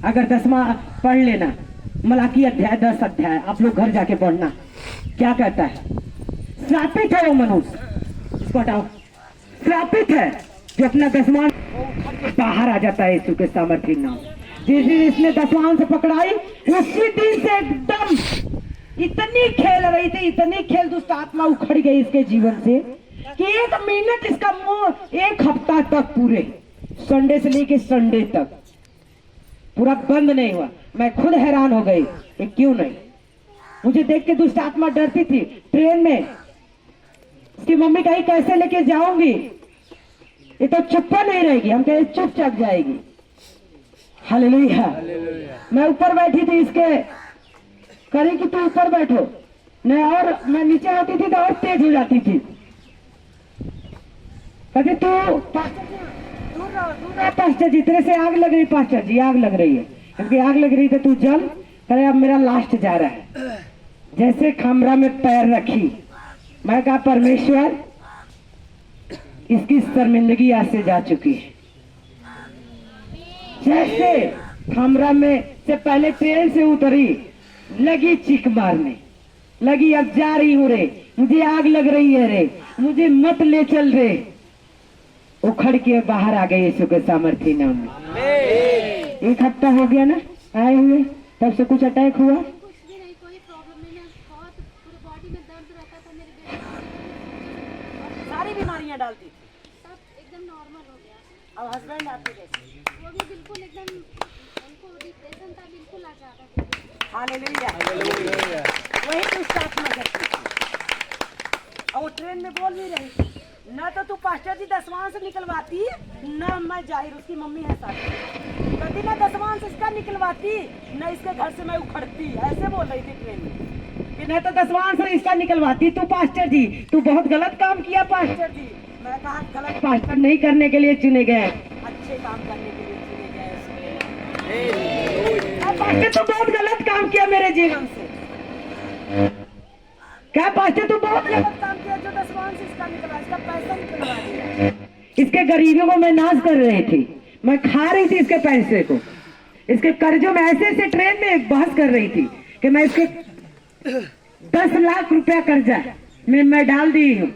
अगर 10वां पढ़ लेना, मलाकी अध्याय 10 अध्याय, आप लोग घर जाके पढ़ना, क्या कहता है। श्रापित है वो मनुष्य, इसको हटाओ, श्रापित है जो अपना 10वां बाहर आ जाता है यीशु के सामर्थी नाम। जिस दिन इसने 10वां से पकड़ाई, उसी दिन से एकदम इतनी खेल रही थी, इतनी खेल, दुष्ट आत्मा उखड़ गई इसके जीवन से कि 1 मिनट इसका मुंह 1 हफ्ता तक, पूरे संडे से लेके संडे तक पूरा बंद नहीं हुआ। मैं खुद हैरान हो गई कि क्यों नहीं। मुझे देख के दुष्ट आत्मा डरती थी। ट्रेन में उसकी मम्मी कही कैसे लेके जाऊंगी, ये तो चुप्पा नहीं रहेगी, हम कहे चुपचाप जाएगी। हालेलुया। मैं ऊपर बैठी थी, इसके करी कि तू ऊपर बैठो नहीं, और मैं नीचे होती थी तो और तेज हो जाती थी। कहती तू दूर रहो पास्टर जी, तेरे से आग लग रही, पास्टर जी आग लग रही है, क्योंकि आग लग रही तो तू जल। करे अब मेरा लास्ट जा रहा है। जैसे खमरा में पैर रखी, मैं कहा परमेश्वर इसकी शर्मिंदगी आज से जा चुकी है। जैसे खमरा में से पहले ट्रेन से उतरी, लगी चीख मारने लगी, अब जा रही हूँ रे, मुझे आग लग रही है रे, मुझे मत ले चल रे। उखड़ के बाहर आ गए यीशु के सामर्थी नाम में। 1 हफ्ता हो गया ना आए हुए, तब से कुछ अटैक हुआ? कुछ भी नहीं, कोई प्रॉब्लम नहीं, बहुत पूरे बॉडी में दर्द रहता था मेरे बेटे, सारी बीमारियां डालती थी, सब एकदम नॉर्मल हो गया। अब हस्बैंड आपके कैसे? वो भी बिल्कुल एकदम, उनको डिप्रेशन था, बिल्कुल आ जा रहा था। हालेलुया। वही दुष्ट आत्मा करती थी, और वो ट्रेन में बोल भी रही, न तो तू पास्टर जी 10वां से निकलवाती, न मैं जाहिर उसकी मम्मी है साथ, कभी ना 10वां से इसका निकलवाती, न इसके घर से मैं उखड़ती, ऐसे बोल रही थी ट्रेन में कि न तो 10वां से इसका निकलवाती। तू पास्टर जी, तू बहुत गलत काम किया पास्टर जी। मैं कहा गलत पास्टर नहीं करने के लिए चुने गए, अच्छे काम करने के लिए चुने गए। पास्टर तू बहुत गलत काम किया मेरे जीवन से। क्या पास्टर तू बहुत गलत काम किया, जो 10वां से इसका निकलवा, इसका पैसा निकलवा दिया। इसके गरीबों को मैं नाश कर रही थी, मैं खा रही थी इसके पैसे को, इसके कर्जों में ऐसे ऐसे ट्रेन में एक बहस कर रही थी कि मैं इसके 10 लाख रुपया कर्जा मैं डाल दी हूँ,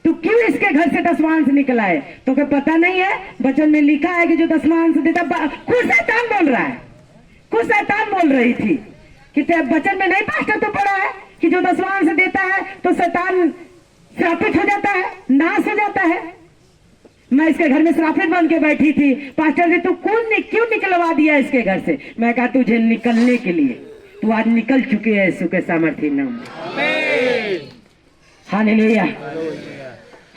तो क्यों इसके घर से 10वां निकला है? तो क्या पता नहीं है? वचन में लिखा है कि जो 10वां देता, खुद शैतान बोल रहा है, खुद शैतान बोल रही थी कि वचन में नहीं पास्टर तो पढ़ा है कि जो 10वां देता है तो शैतान श्रापित हो जाता है, नाश हो जाता है। मैं इसके घर में श्रापित बन के बैठी थी, पास्टर जी तू क्यों निकलवा दिया इसके घर से? मैं कहा तुझे निकलने के लिए, तू आज निकल चुके है यीशु के सामर्थ्य नाम में। Hallelujah,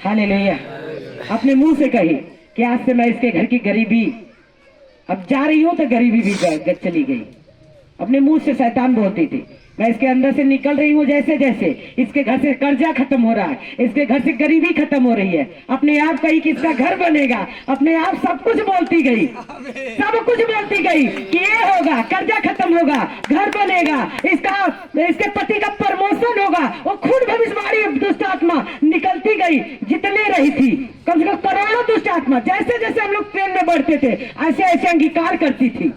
hallelujah. अपने मुंह से कही कि आज से मैं इसके घर की गरीबी, अब जा रही हूं तो गरीबी भी चली गई। अपने मुंह से शैतान बोलती थी, मैं इसके अंदर से निकल रही हूँ जैसे जैसे इसके घर से कर्जा खत्म हो रहा है, इसके घर से गरीबी खत्म हो रही है। अपने आप कही कि इसका घर बनेगा, अपने आप सब कुछ बोलती गई, सब कुछ बोलती गई कि ये होगा, कर्जा खत्म होगा, घर बनेगा, इसके पति का प्रमोशन होगा। वो खुद भविष्यवाणी दुष्ट आत्मा निकलती गई, जितने रही थी कम से कम करोड़ों दुष्ट आत्मा, जैसे जैसे हम लोग ट्रेन में बढ़ते थे ऐसे ऐसे अंगीकार करती थी।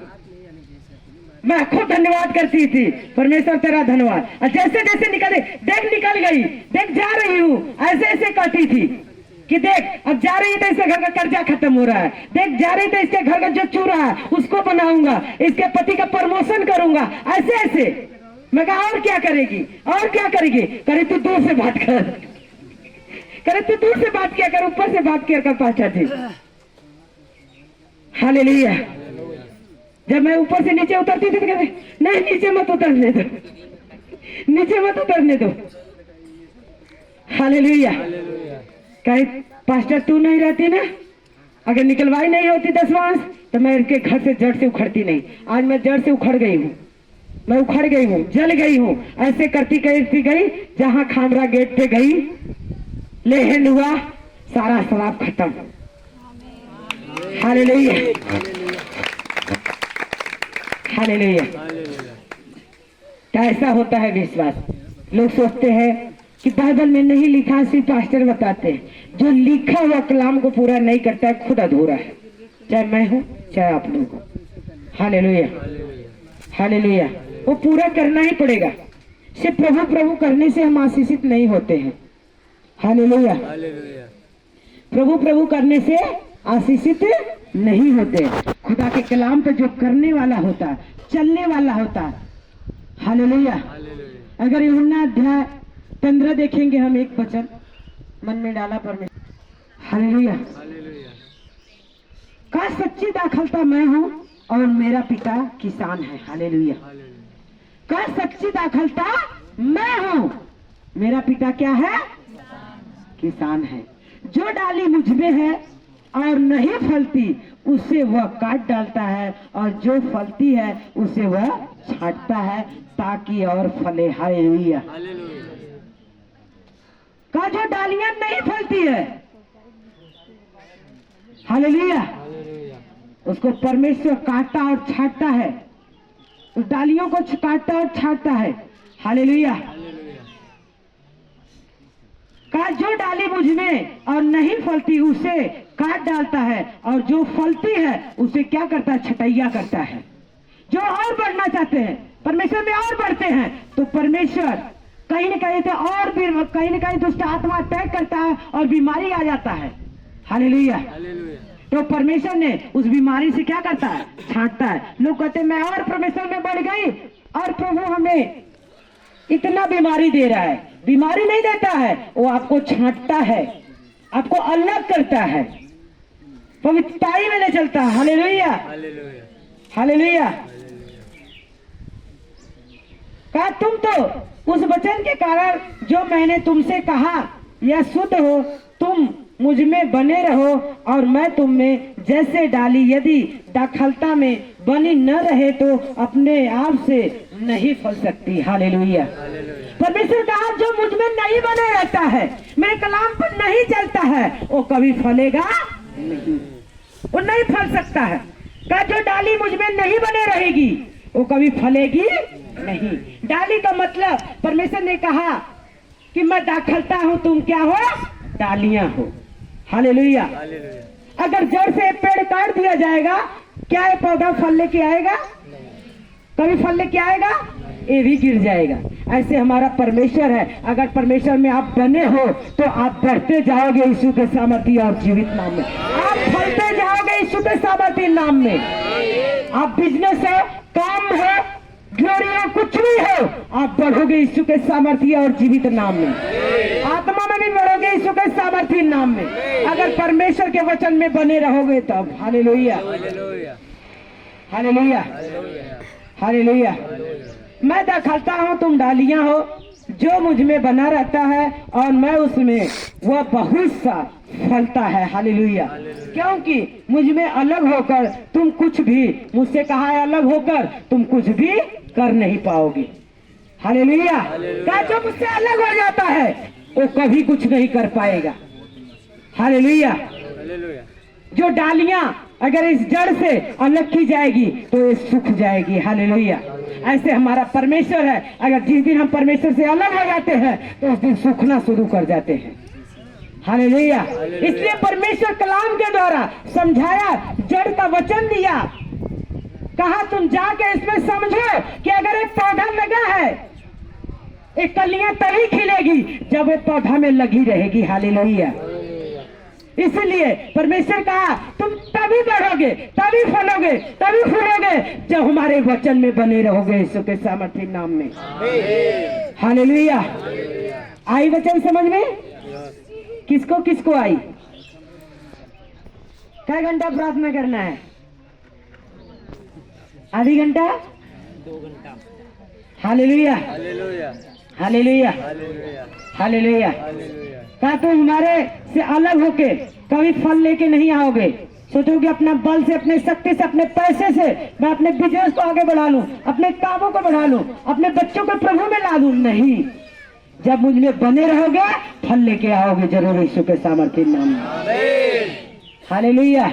मैं खूब धन्यवाद करती थी, परमेश्वर तेरा धन्यवाद। और जैसे जैसे निकले, देख निकल गई, देख जा रही हूँ, ऐसे ऐसे कहती थी कि देख अब जा रही है तो इसके घर का कर्जा खत्म हो रहा है, देख जा रही तो इसके घर का जो चूरा है उसको बनाऊंगा, इसके पति का प्रमोशन करूंगा, ऐसे ऐसे। मैं कहा और क्या करेगी, और क्या करेगी? करे तू दूर से बात कर, करे तू दूर से बात किया कर, ऊपर से बात किया कर पास्टर जी। हालेलुया। जब मैं ऊपर से नीचे उतरती थी तो कहते नहीं नीचे मत उतरने दो, नीचे मत उतरने दो। हालेलुया। कहे पास्टर तू नहीं रहती ना, अगर निकलवाई नहीं होती 10वां तो मैं इनके घर से जड़ से उखड़ती नहीं। आज मैं जड़ से उखड़ गई हूँ, मैं उखड़ गई हूँ, जल गई हूँ। ऐसे करती करती गई, जहां खामरा गेट पे गई, लेहन हुआ, सारा शराब खत्म। Hallelujah, hallelujah. ऐसा होता है विश्वास। लोग सोचते हैं कि बाइबल में नहीं लिखा, सिर्फ पास्टर बताते हैं। जो लिखा हुआ कलाम को पूरा नहीं करता है खुद अधूरा है, चाहे मैं हूं चाहे आप लोग हो। Hallelujah, hallelujah. वो पूरा करना ही पड़ेगा। सिर्फ प्रभु प्रभु करने से हम आशीषित नहीं होते हैं। हालेलुया। प्रभु प्रभु करने से आशीषित नहीं होते। खुदा के कलाम पे जो करने वाला होता, चलने वाला होता। हालेलुया। अगर यूहन्ना अध्याय 15 देखेंगे हम, एक वचन मन में डाला परमेश्वर। हालेलुया। का सच्ची दाखलता मैं हूं और मेरा पिता किसान है। हालेलुया। का सच्ची दाखलता मैं हूं, मेरा पिता क्या है? किसान है। जो डाली मुझ में है और नहीं फलती उसे वह काट डालता है, और जो फलती है उसे वह छांटता है ताकि और फले। हालेलुया। का जो डालियां नहीं फलती है, हालेलुया, उसको परमेश्वर काटता और छांटता है, उस डालियों को काटता और छांटता है। हालेलुया। का जो डाली मुझ में और नहीं फलती उसे काट डालता है, और जो फलती है उसे क्या करता है? छटैया करता है। जो और बढ़ना चाहते हैं, परमेश्वर में और बढ़ते हैं, तो परमेश्वर कहीं न कहीं तो और भी कहीं न कहीं दुष्ट आत्मा अटैक करता है और बीमारी आ जाता है। हालेलुया। तो परमेश्वर ने उस बीमारी से क्या करता है? छांटता है। लोग कहते हैं मैं और परमेश्वर में बढ़ गई और प्रभु हमें इतना बीमारी दे रहा है। बीमारी नहीं देता है, वो आपको छांटता है, आपको अलग करता है, पवित्रताई में ले चलता है। Hallelujah, hallelujah. कहा तुम तो उस वचन के कारण जो मैंने तुमसे कहा यह शुद्ध हो, तुम मुझ में बने रहो और मैं तुम में। जैसे डाली यदि दाखलता में बनी न रहे तो अपने आप से नहीं फल सकती। हालेलुया। परमेश्वर कहा जो मुझ में नहीं बने रहता है, मेरे कलाम पर नहीं चलता है, वो कभी फलेगा नहीं, वो नहीं फल सकता है। कहा जो डाली मुझ में नहीं बने रहेगी वो कभी फलेगी नहीं। डाली का मतलब परमेश्वर ने कहा कि मैं दाखलता हूं, तुम क्या हो? डालियां हो। हालेलुया। अगर जड़ से पेड़ काट दिया जाएगा क्या ये पौधा फल लेके आएगा? कभी फल लेके आएगा? ये भी गिर जाएगा। ऐसे हमारा परमेश्वर है। अगर परमेश्वर में आप बने हो तो आप बढ़ते जाओगे यीशु के सामर्थ्य और जीवित नाम में। आप फलते जाओगे यीशु के सामर्थ्य नाम में। आप बिजनेस है, काम है, ग्लोरी है, कुछ भी हो, आप बढ़ोगे यीशु के सामर्थ्य और जीवित नाम में। आत्मा में भी बढ़ोगे यीशु के सामर्थ्य नाम में। अगर परमेश्वर के वचन में बने रहोगे तब। Hallelujah, hallelujah, hallelujah. मैं दखलता हूँ, तुम डालियां हो। जो मुझ में बना रहता है और मैं उसमें, वह बहुत सा फलता है। हालेलुया। क्योंकि मुझ में अलग होकर तुम कुछ भी, मुझसे कहा है अलग होकर तुम कुछ भी कर नहीं पाओगे। हालेलुया। क्या जो मुझसे अलग हो जाता है वो कभी कुछ नहीं कर पाएगा। हालेलुया। जो डालियां अगर इस जड़ से अलग की जाएगी तो ये सूख जाएगी। हालेलुया। ऐसे हमारा परमेश्वर है। अगर जिस दिन हम परमेश्वर से अलग हो जाते हैं तो उस दिन सूखना शुरू कर जाते हैं। हालेलुया। इसलिए परमेश्वर कलाम के द्वारा समझाया, जड़ का वचन दिया, कहा तुम जाके इसमें समझो कि अगर एक पौधा लगा है, एक कलियां तभी खिलेगी जब एक पौधा में लगी रहेगी। हालेलुया। इसलिए परमेश्वर कहा तुम तभी बढ़ोगे, तभी फलोगे, तभी फूलोगे जब हमारे वचन में बने रहोगे यीशु के सामर्थ्य नाम में। हालेलुया। आई वचन समझ में? किसको किसको आई? क्या घंटा प्रार्थना करना है? आधी घंटा? 2 घंटा। Hallelujah, hallelujah, hallelujah. क्या तुम हमारे से अलग होके कभी फल लेके नहीं आओगे? सोचोगे अपना बल से, अपने शक्ति से, अपने पैसे से मैं अपने बिजनेस को आगे बढ़ा लूं, अपने कामों को बढ़ा लूं, अपने बच्चों को प्रभु में ला दूं। नहीं, जब मुझ में बने रहोगे फल लेके आओगे जरूर यीशु के सामर्थ्य नाम में। Hallelujah,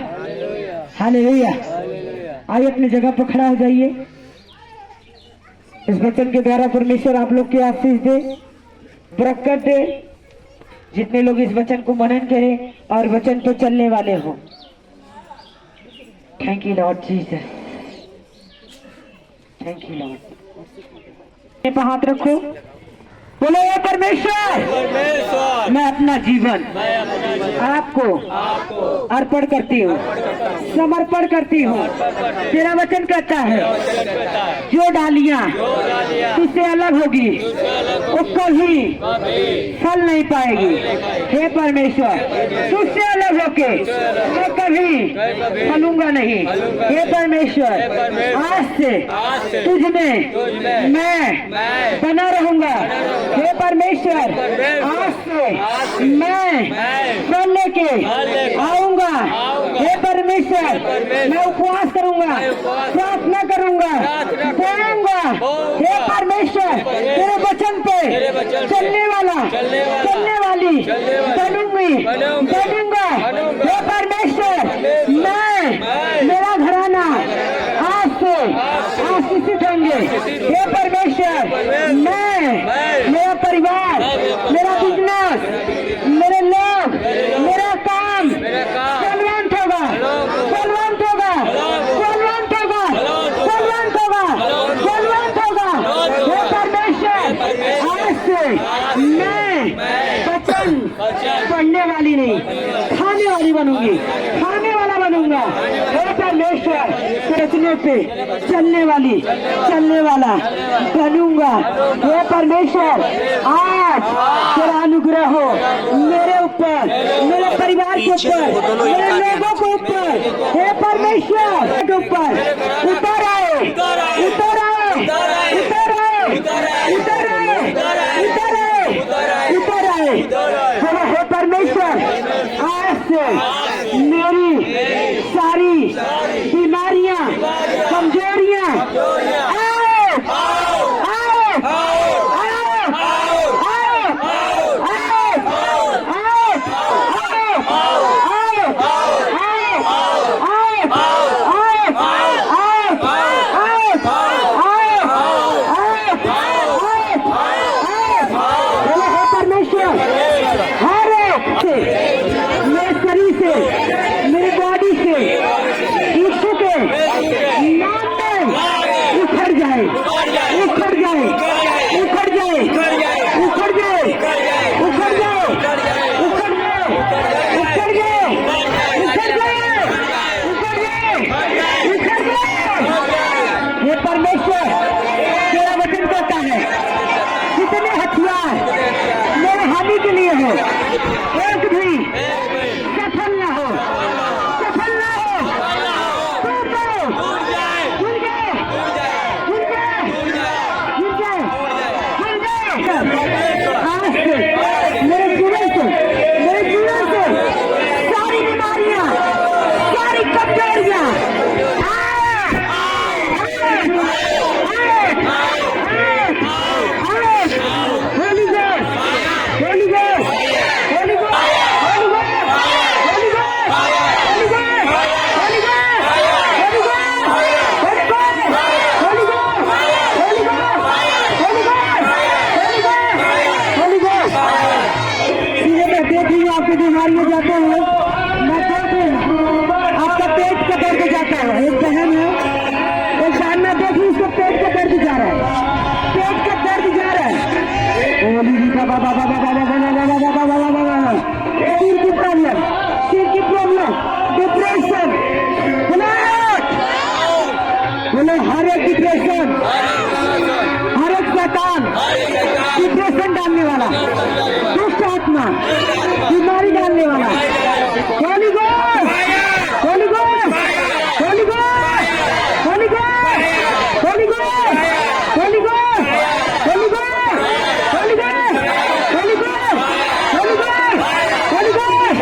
hallelujah. आइए अपनी जगह पर खड़ा हो जाइए। इस वचन के द्वारा परमेश्वर आप लोग की आशीष दे, बरकत दे। जितने लोग इस वचन को मनन करें और वचन पर चलने वाले हो। Thank you Lord Jesus, thank you Lord. हाथ रखो, बोलो हे परमेश्वर, मैं अपना जीवन आपको अर्पण करती हूँ, समर्पण करती हूँ। तेरा वचन कहता है जो डालियां तुझसे अलग होगी वो कभी फल नहीं पाएगी। हे परमेश्वर, तुझसे अलग होके मैं कभी फलूंगा नहीं। हे परमेश्वर, आज से तुझ में मैं बना रहूंगा। हे परमेश्वर, आज से मैं फल लेके आऊंगा। हे परमेश्वर, मैं उपवास करूंगा, प्रार्थना करूंगा, बोलूंगा। हे परमेश्वर, तेरे वचन पे चलने वाला, चलने वाली बनूंगी, बनूंगा। हे परमेश्वर, मैं, मेरा घराना आज से आशीषित होंगे। हे परमेश्वर, मैं, मेरा परिवार, मेरा बिजनेस, मेरे लोग, मेरा काम बलवंत होगा, बलवंत होगा, बलवंत होगा, बलवंत होगा, बलवंत होगा। हे परमेश्वर, आज से मैं वचन पढ़ने वाली नहीं, खाने वाली बनूंगी, खाने वाला बनूंगा। हे परमेश्वर, सोचने पे चलने वाली, चलने वाला बनूंगा। हे परमेश्वर, आज तेरा अनुग्रह हो मेरे ऊपर, मेरे परिवार के ऊपर, मेरे लोगों के ऊपर। हे परमेश्वर, के ऊपर उतर आए, उतर आए, उतर आए, उतर आए, उतर आए, उतर आए। हे परमेश्वर, आज से मेरी सारी बीमारियां, कमजोरियां मेरे शरीर से, मेरी बॉडी से यीशु के डिप्रेशन, बोले हर एक डिप्रेशन, हर एक शैतान डिप्रेशन डालने वाला, दुष्ट आत्मा बीमारी डालने वाला, Holi ghost, Holi ghost, Holi ghost, Holi ghost, Holi ghost, Holi ghost, Holi ghost, Holi ghost, Holi ghost, Holi ghost, Holi ghost,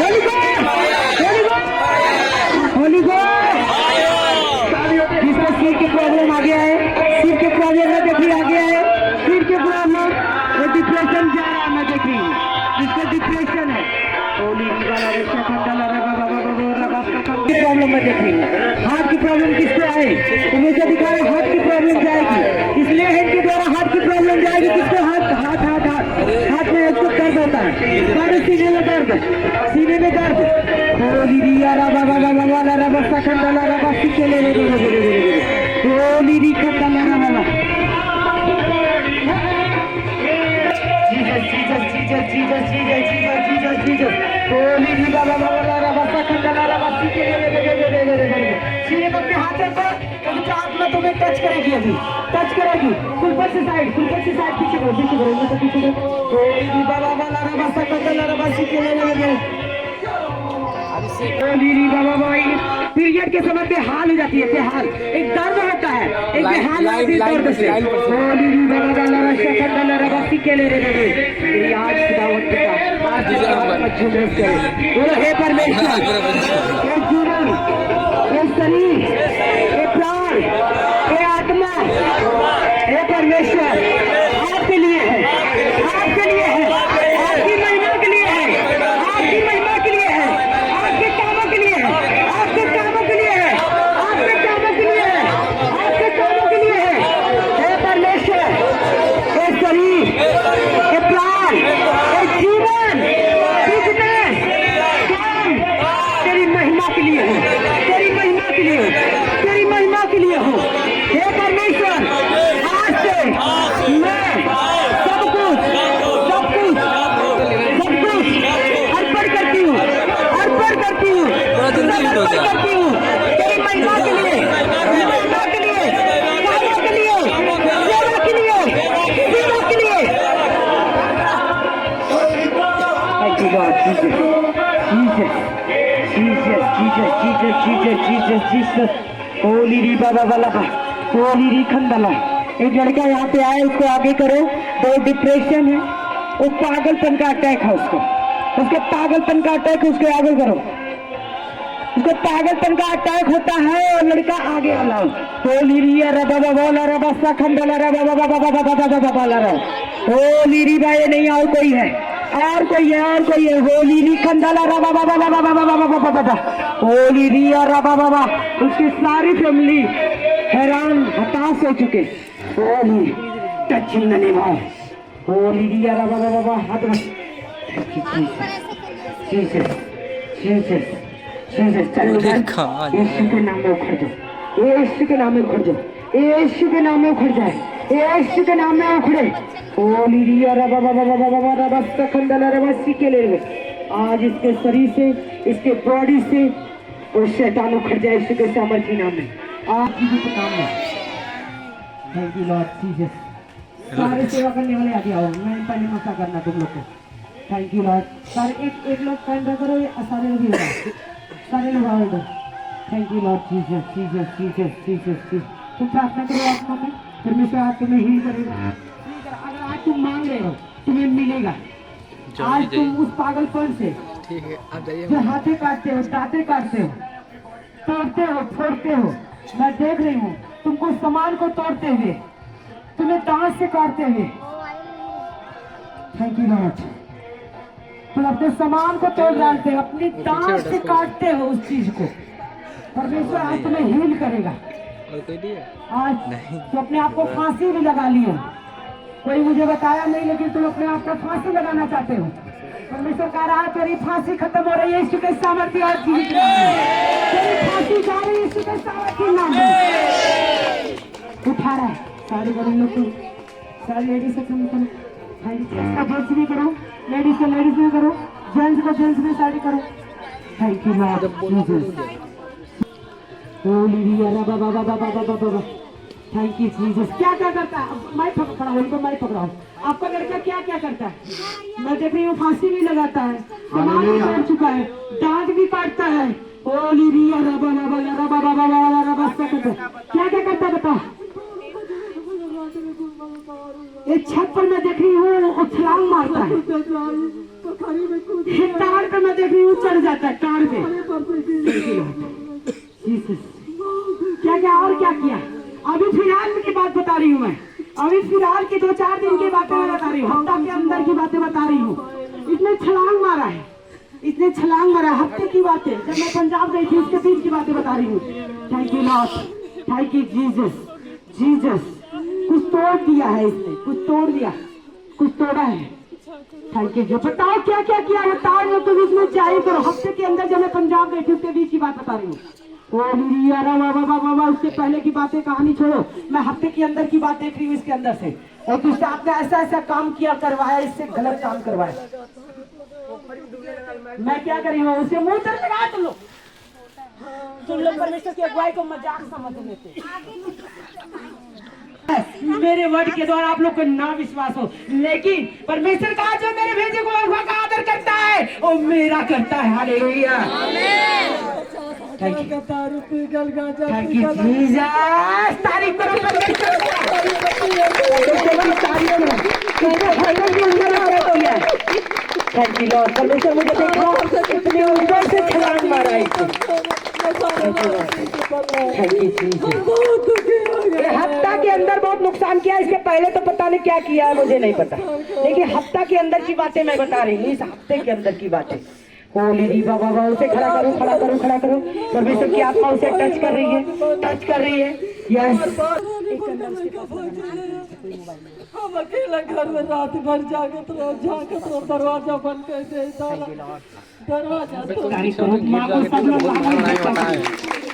Holi ghost, Holi ghost, Holi ghost. जिसका सिर के प्रॉब्लम आ गया है, सिर के प्रॉब्लम में देखिए आ गया है, सिर के प्रॉब्लम, वो डिप्रेशन जा रहा है ना देखिए, जिसका डिप्रेशन है, की प्रॉब्लम में देखेंगे। हार्ट की प्रॉब्लम किसको आए, तो मुझे दिखा रहे हार्ट की प्रॉब्लम जाएगी, इसलिए हेड के द्वारा हार्ट की प्रॉब्लम जाएगी। किसको heart heart heart heart heart में एक दर्द होता है, सारे सीने में दर्द, सीने में दर्द, होली रिया रबा बाबा बाबा रबा सखंडला रबा सिकेले रे होली री खंडला रबा Jesus Jesus Jesus Jesus Jesus Jesus Jesus Holi री बाबा बाबा रबा सखंडला रबा सिकेले रे सीने पर अपने हाथ रखो, तो आत्मा तुम्हें टच करेगी, अभी टच करेगी। कुलपत से साइड पीछे करो, पीछे करो। होली री बाबा बाबा रबा सखंडला रबा सिकेले रे बाबा भाई पीरियड के समय पे हाल हो जाती है, बेहाल, एक दर्द होता है, एक बेहाल होती है दर्द से। आज हे परमेश्वर, ये जीवन, ये शरीर, ये प्राण, ये आत्मा, हे परमेश्वर आपके लिए है, आपके लिए है, आपकी महिमा के लिए है, आपकी महिमा के लिए है, आपके कामों के लिए है, आपके कामों के लिए है, आपके कामों के लिए है, आपके कामों के लिए है। हे परमेश्वर, ये शरीर, ये प्राण, ये जीवन, बिजनेस, काम तेरी महिमा के लिए हो, तेरी महिमा के लिए हो, तेरी महिमा के लिए हो। हे परमेश्वर, आज से मैं सब कुछ अर्पण करती हूँ, अर्पण करती हूँ, अर्पण करती हूँ तेरी महिमा के लिए, महिमा के लिए, कामों के लिए, सेवा के लिए, सेवा के लिए। Thank you God, Jesus, Jesus, Jesus, Jesus, Jesus, Jesus, Jesus, Jesus, Holi री बाबा वाला, होली री खंडला। एक लड़का यहाँ पे आया, उसको आगे करो, तो डिप्रेशन है, वो पागलपन का अटैक है, उसके पागलपन का अटैक, उसके आगे करो, उसको पागलपन का अटैक होता है, और लड़का आगे लाओ। होली रिया रबा बाबा रबा सखंडला रबा बाबा बाबा बाबा बाबा बाबा होली री भाई नहीं, और कोई है, और कोई है, और कोई है। होली री खंडला रबा बाबा बाबा बाबा बाबा बाबा होली रिया रबा बाबा। उसकी सारी फैमिली हैरान हताश हो चुके। Holy touching the name of holy रिया रबा बाबा हाथ में जीसस जीसस जीसस चलो यीशु के नाम में उखड़ जाओ, यीशु के नाम में उखड़ जाओ, यीशु के नाम में उखड़ जाए, यीशु के नाम में उखड़े। होली रिया रबा बाबा बाबा बाबा रबा सखंडला रबा सिकेले रे। आज इसके शरीर से, इसके बॉडी से वो शैतान उखड़ जाए यीशु के सामर्थी नाम में, आप जी के नाम में। Thank you Lord Jesus. सारे सेवा करने वाले आगे आओ, मैं पहले मसा करना तुम लोग को। Thank you Lord. सारे एक लोग काइंड करो, ये सारे लोग ही होगा, सारे लोग आओ इधर। Thank you Lord Jesus Jesus Jesus Jesus. तुम प्रार्थना करो आत्मा में, परमेश्वर आज तुम्हें हील करेगा। अगर आज तुम मांग रहे हो तुम्हें मिलेगा। आज तुम उस पागलपन से, ठीक है आप जाइए, जो हाथे काटते हो, दांते काटते हो, तोड़ते हो, फोड़ते हो, मैं देख रही हूँ तुमको सामान को तोड़ते हुए, तुम्हें दांत से काटते हुए। Thank you Lord. तुम अपने सामान को तोड़ डालते हो, अपनी दांत से काटते हो उस चीज को। परमेश्वर आज तुम्हें हील करेगा। आज तो अपने आप को फांसी भी लगा लियो, कोई मुझे बताया नहीं, लेकिन तुम अपने आप को फांसी लगाना चाहते हो। परमेश्वर कह रहा है तेरी फांसी खत्म हो रही है यीशु के सामर्थ्य और जीवित नाम में। तेरी फांसी जा रही है यीशु के सामर्थ्य नाम में। उठा रहा है सारे बड़े लोग को, सारी लेडीज से कम करो, जेंट्स भी करो, लेडीज को लेडीज में करो, जेंट्स को जेंट्स में साड़ी करो। Thank you Lord Jesus. Hallelujah Baba thank you Jesus. क्या क्या करता है? मैं पकड़ा उनको, मैं पकड़ा हूँ। आपका लड़का क्या क्या करता है? मैं देख रही हूँ फांसी भी लगाता है, दिमाग भी तोड़ चुका है, दांत भी काटता है। हालेलुया क्या क्या करता है बताओ? एक छत पर मैं देख रही हूँ वो छलांग मारता है, तार पे मैं देख रही हूँ चढ़ जाता है, तार पे। क्या क्या और क्या किया? अभी फिलहाल की बात बता रही हूँ मैं, अभी फिलहाल की 2-4 दिन की बातें मैं बता रही हूँ, हफ्ता के अंदर की बातें बता रही हूँ। इसने छलांग मारा है, इसने छलांग मारा, हफ्ते की बातें, जब मैं पंजाब गई थी उसके बीच की बातें बता रही हूँ। Thank you Lord, thank you Jesus. Jesus कुछ तोड़ दिया है इसने, कुछ तोड़ दिया, कुछ तोड़ा है। Thank you. बताओ क्या क्या किया है? तार में तो इसमें चाहिए करो। हफ्ते के अंदर जब मैं पंजाब गई थी उसके बीच की बात बता रही हूँ। उससे पहले की बातें कहानी छोड़ो, मैं हफ्ते के अंदर की बात देख रही हूँ इसके अंदर से। और दूसरा आपने ऐसा ऐसा काम किया, करवाया, इससे गलत काम करवाया। मैं क्या करी हूँ? उसे मुंह तर लगा तुम लोग परमेश्वर की अगुवाई को मजाक समझ लेते। मेरे वर्ड के द्वारा आप लोग को ना विश्वास हो, लेकिन परमेश्वर का जो मेरे भेजे को अगुआ का आदर करता है वो मेरा करता है। हालेलुया। Thank you Jesus. तारीफ करो परमेश्वर को। Thank you Lord. परमेश्वर मुझे देखो इतने ऊपर से छलांग मारा है। Thank you Jesus. हफ्ता के अंदर बहुत नुकसान किया, इसके पहले तो पता नहीं क्या किया है, मुझे नहीं पता, लेकिन हफ्ता के अंदर की बातें मैं बता रही हूँ, इस हफ्ते के अंदर की बातें। होली बाबा उसे खड़ा करो, खड़ा करो, खड़ा करो। परमेश्वर की आत्मा उसे टच कर रही है, टच कर रही है। यस। हम अकेला घर में रात भर जागत रहो, दरवाजा बंद कर दे, दरवाजा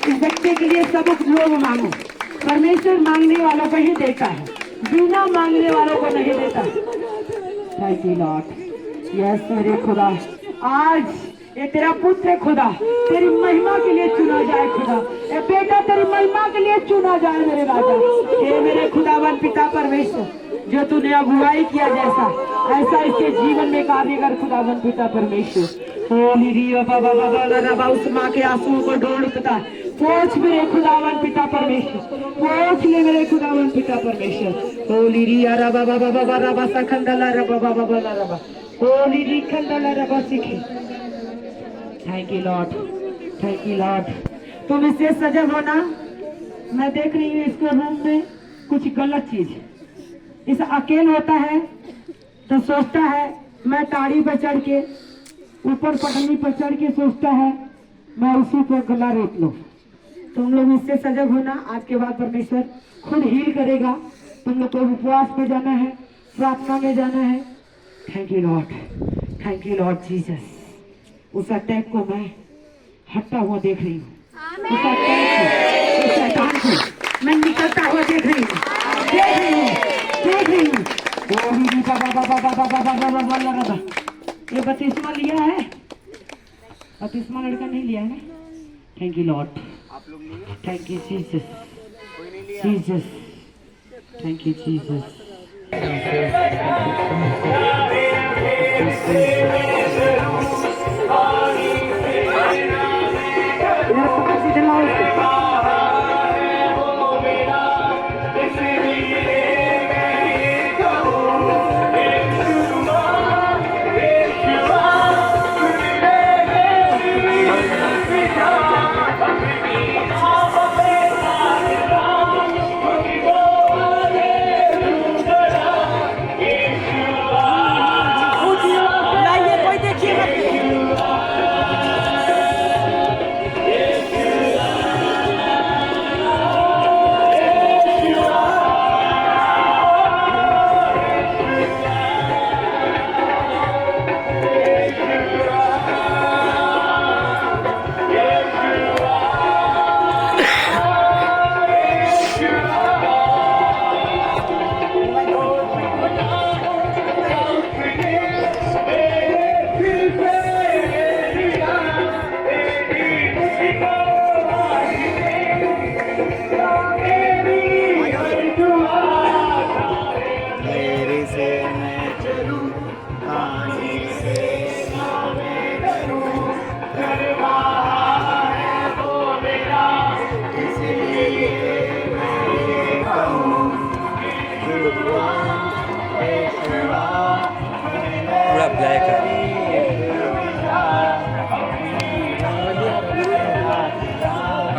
इस बच्चे के लिए सब लोग मांगो। परमेश्वर मांगने वालों को ही देता है, बिना मांगने वालों को नहीं देता। Thank you Lord. यस मेरे खुदा, आज ये तेरा पुत्र खुदा तेरी महिमा के लिए चुना जाए। खुदा ये बेटा तेरी महिमा के लिए चुना जाए मेरे राजा। ये मेरे खुदावन पिता परमेश्वर, जो तूने अगुवाई किया जैसा ऐसा इसके जीवन में कार्य कर खुदावन पिता परमेश्वर। उस माँ के आंसुओं को ढोल पिता पोंछ मेरे खुदावन पिता परमेश्वर, पोंछ ले मेरे खुदावन पिता परमेश्वर। होली रिया रबा बाबा बाबा रबा सखंडला रबा बाबा बाबा रबा होली री खंडला रबा सीखी। Thank you Lord, thank you Lord. तुम इससे सजग हो ना? मैं देख रही हूँ इसके रूम में कुछ गलत चीज। इस अकेले होता है तो सोचता है मैं ताड़ी पर चढ़ के, ऊपर पटनी पर चढ़ के सोचता है मैं उसी पर गला रेत लूं। तुम लोग इससे सजग होना। आज के बाद परमेश्वर खुद हील करेगा। तुम लोग को उपवास में जाना है, प्रार्थना में जाना है। Thank you Lord, thank you Lord Jesus. उस अटैक को मैं हटता हुआ देख रही हूँ, उस अटैक को, उस शैतान को मैं निकलता हुआ देख रही हूँ, देख रही हूँ, देख रही हूँ। ये बपतिस्मा लिया है? बपतिस्मा लड़का नहीं लिया है ना? Thank you Lord, thank you Jesus, Jesus, thank you Jesus.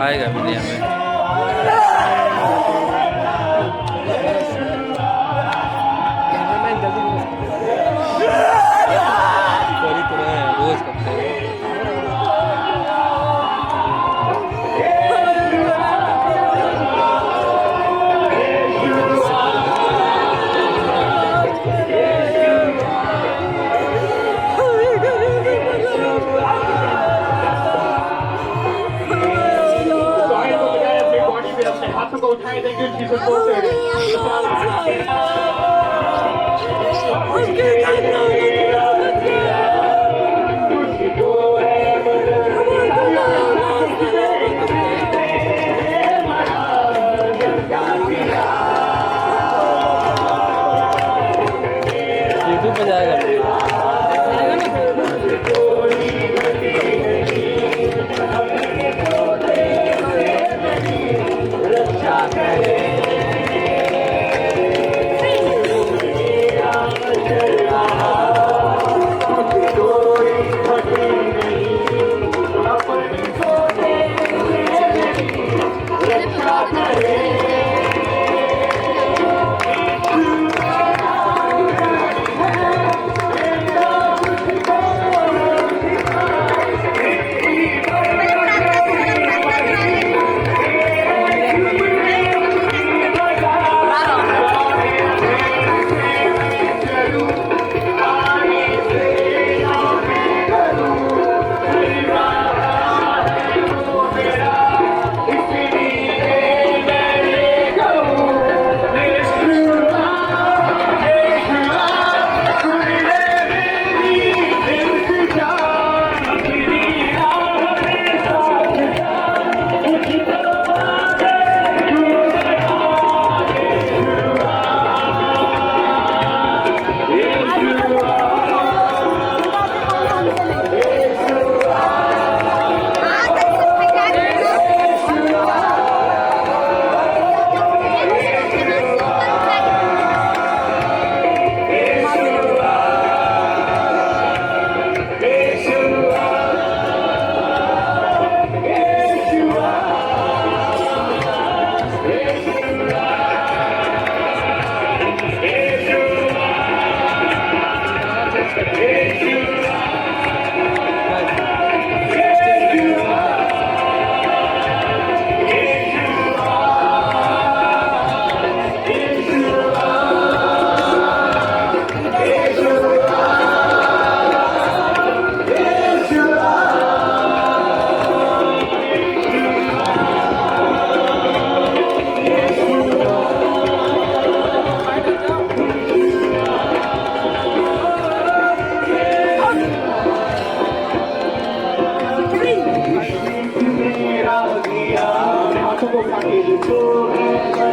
आएगा मीडिया में। रोज करते हैं। हाथों को उठाए देंगे जीसस बोलते हैं यूट्यूब पे जाएगा। हाथों को उठा के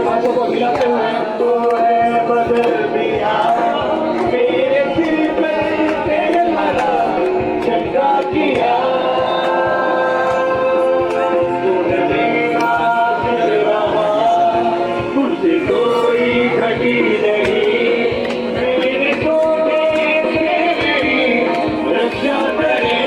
हाथों को हिलाते हुए तो है बदल दिया मेरे सिर पे तेरे हरा झंडा किया तूने मेरा जलवा तुझसे कोई घटी नहीं मेरे सोने से मेरी रक्षा करे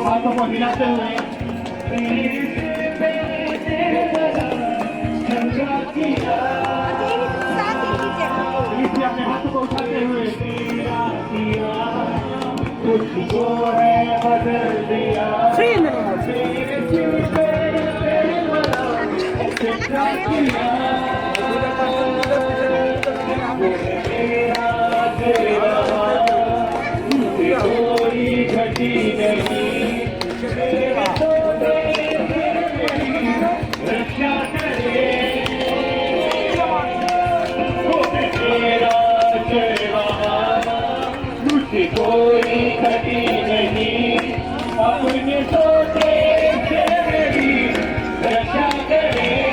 हाथों को हिलाते हुए अपने हाथों को उठाते हुए तुझको है बदल दिया कोई घटी नहीं रक्षा करे तेरा तुझे कोई घटी नहीं अपने सोचे रक्षा करे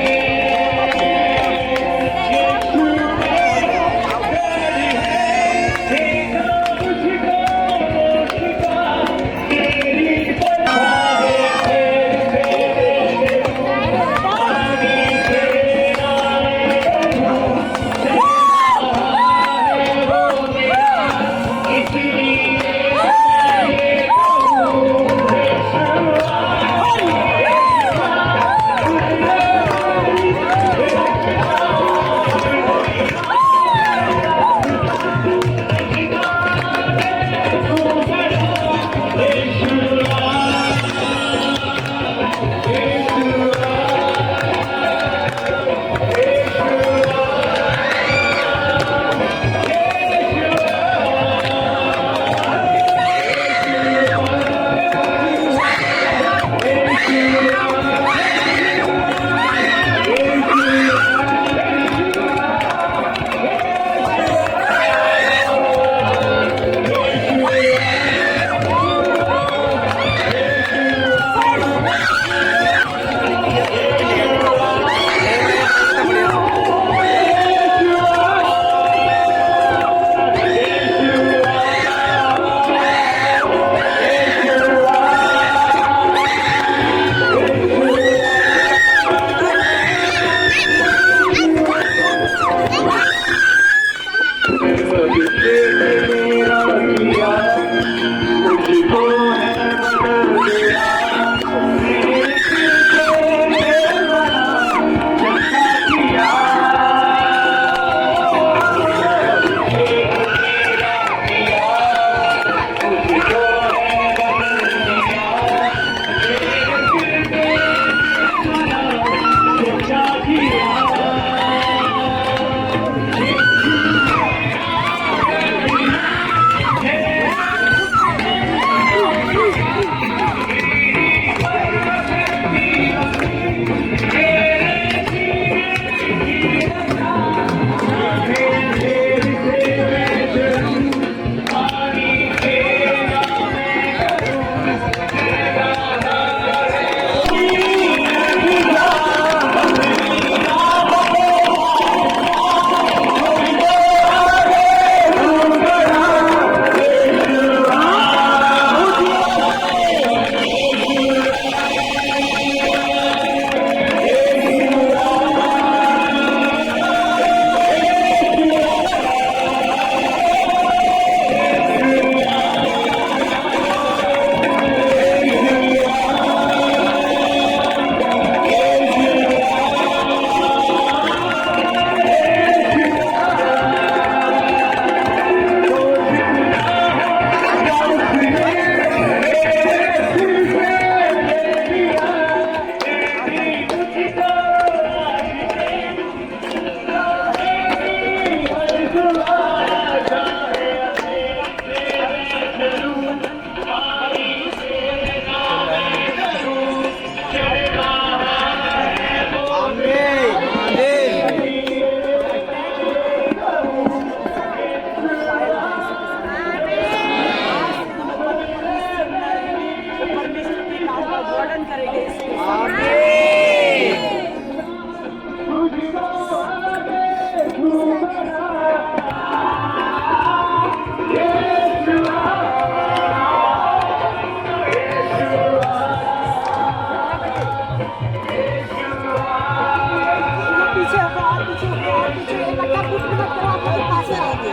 पीछे होकर और पीछे होकर और पीछे इकट्ठा फुट मत करो, आप लोग पास रहेंगे,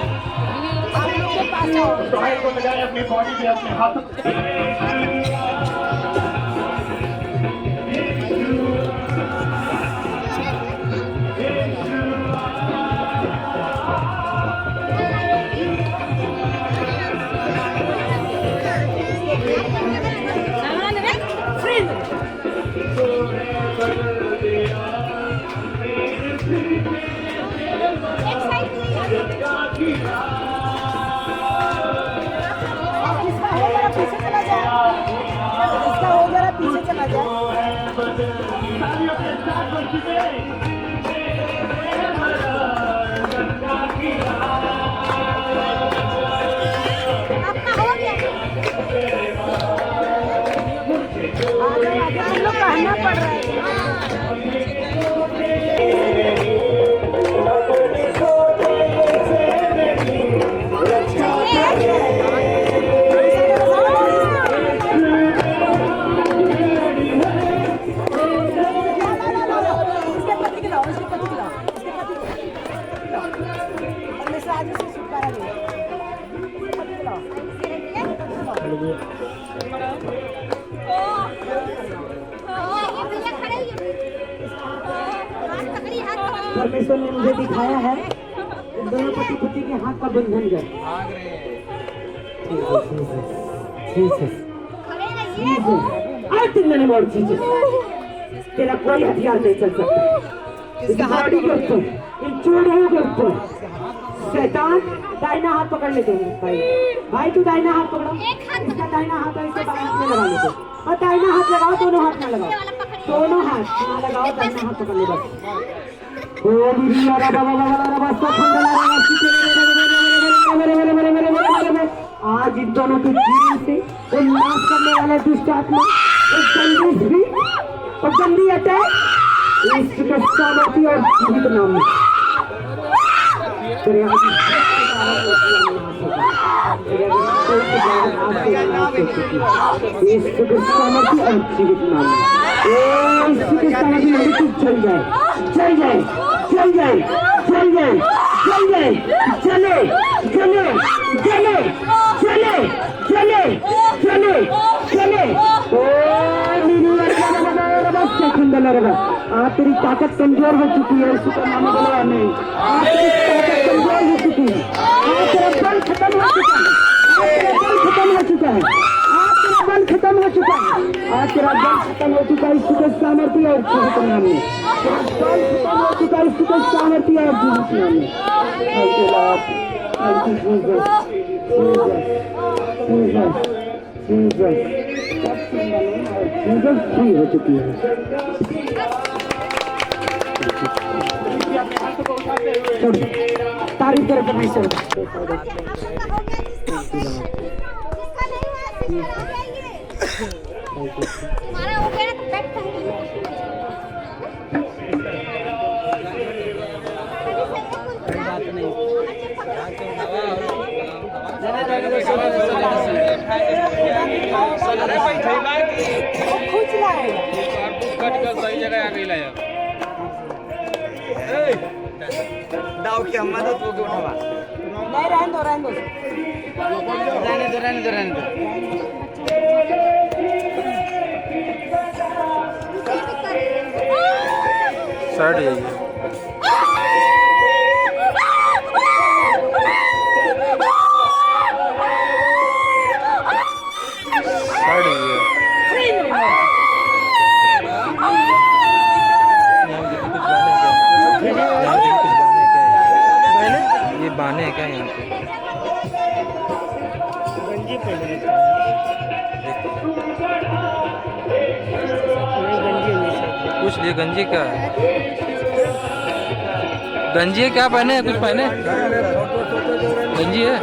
आप लोग के पास आओ। भाई को मिलाए अपनी बॉडी पे अपने हाथ इसका हो जरा पीछे चला जाए, इसका हो जरा पीछे चला जाए। आपका हो गया, आगे हम लोग कहना पड़ रहा है। परमेश्वर ने मुझे दिखाया है दोनों पति पति के हाथ का बंधन कर। तेरा कोई हथियार नहीं चल सकता, इसका बॉडी के ऊपर, इन चूड़ियों के ऊपर। शैतान दाहिना हाथ पकड़ ले दो भाई, भाई तू दाहिना हाथ पकड़ो, इसका दाहिना हाथ है, इसके बाएं हाथ में लगा लेते, और दाहिना हाथ लगाओ, दोनों हाथ में लगाओ, दोनों हाथ में लगाओ, दाहिना हाथ पकड़ ले बस। आज इन दोनों के जीवन से उन्नाश करने वाला दुष्ट आत्मा, एक गंदी स्त्री और गंदी अटैक, इसके सामर्थ्य और जीवित नाम में सामर्थ्य और जीवित नाम में चल जाए, चल जाए, चल जाए, चल जाए, चल जाए, चले, चले, चले, चले, चले, चले, चले। आज तेरी ताकत कमजोर हो चुकी है, इसका नाम बोला नहीं, आज तेरी ताकत कमजोर हो चुकी है, आज तेरा बल खत्म हो चुका है, आज तेरा बल खत्म हो चुका है, आज तेरा बल खत्म हो चुका है, आज तेरा बल खत्म हो चुका है, इसके सामर्थ्य और जीवित नाम में बल खत्म हो चुका है, इसके सामर्थ्य और जीवित नाम में। Thank you Lord, thank you Jesus, Jesus, Jesus, Jesus free हो चुकी है। तारीफ करो परमेश्वर। तुम्हारा हो गया तो बैठ सही जगह आ गई ला दाव की मदद को उठावा नहीं रहने दो, रहने दो, रहने दो, रहने दो, रहने दो। साइड जाइए, साइड जाइए। ये बाने है क्या यहाँ पे? पूछ लिए गंजी क्या है? गंजी है क्या पहने? कुछ पहने? गंजी है?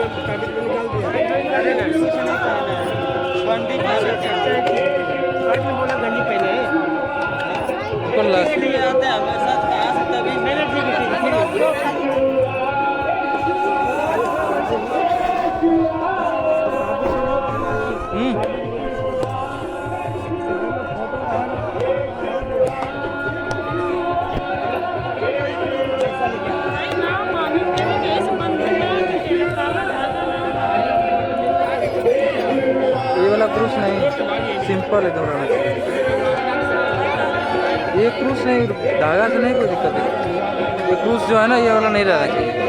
वाला एकदम रहना चाहिए। ये क्रूस नहीं, धागा से नहीं कोई दिक्कत है। ये क्रूस जो है ना, ये वाला नहीं रहना चाहिए।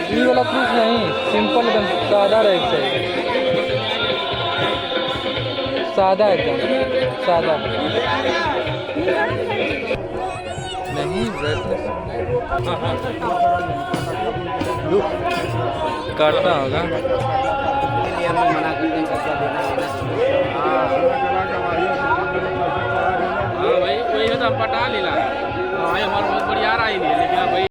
ये वाला क्रूस नहीं, सिंपल एकदम सादा रहेगा चाहिए। सादा एकदम सादा नहीं, ब्राइटनेस काटना होगा। हाँ भाई, वही है तो हम पटा लेला। भाई हमारा बहुत बढ़िया रहा ही नहीं, लेकिन अब भाई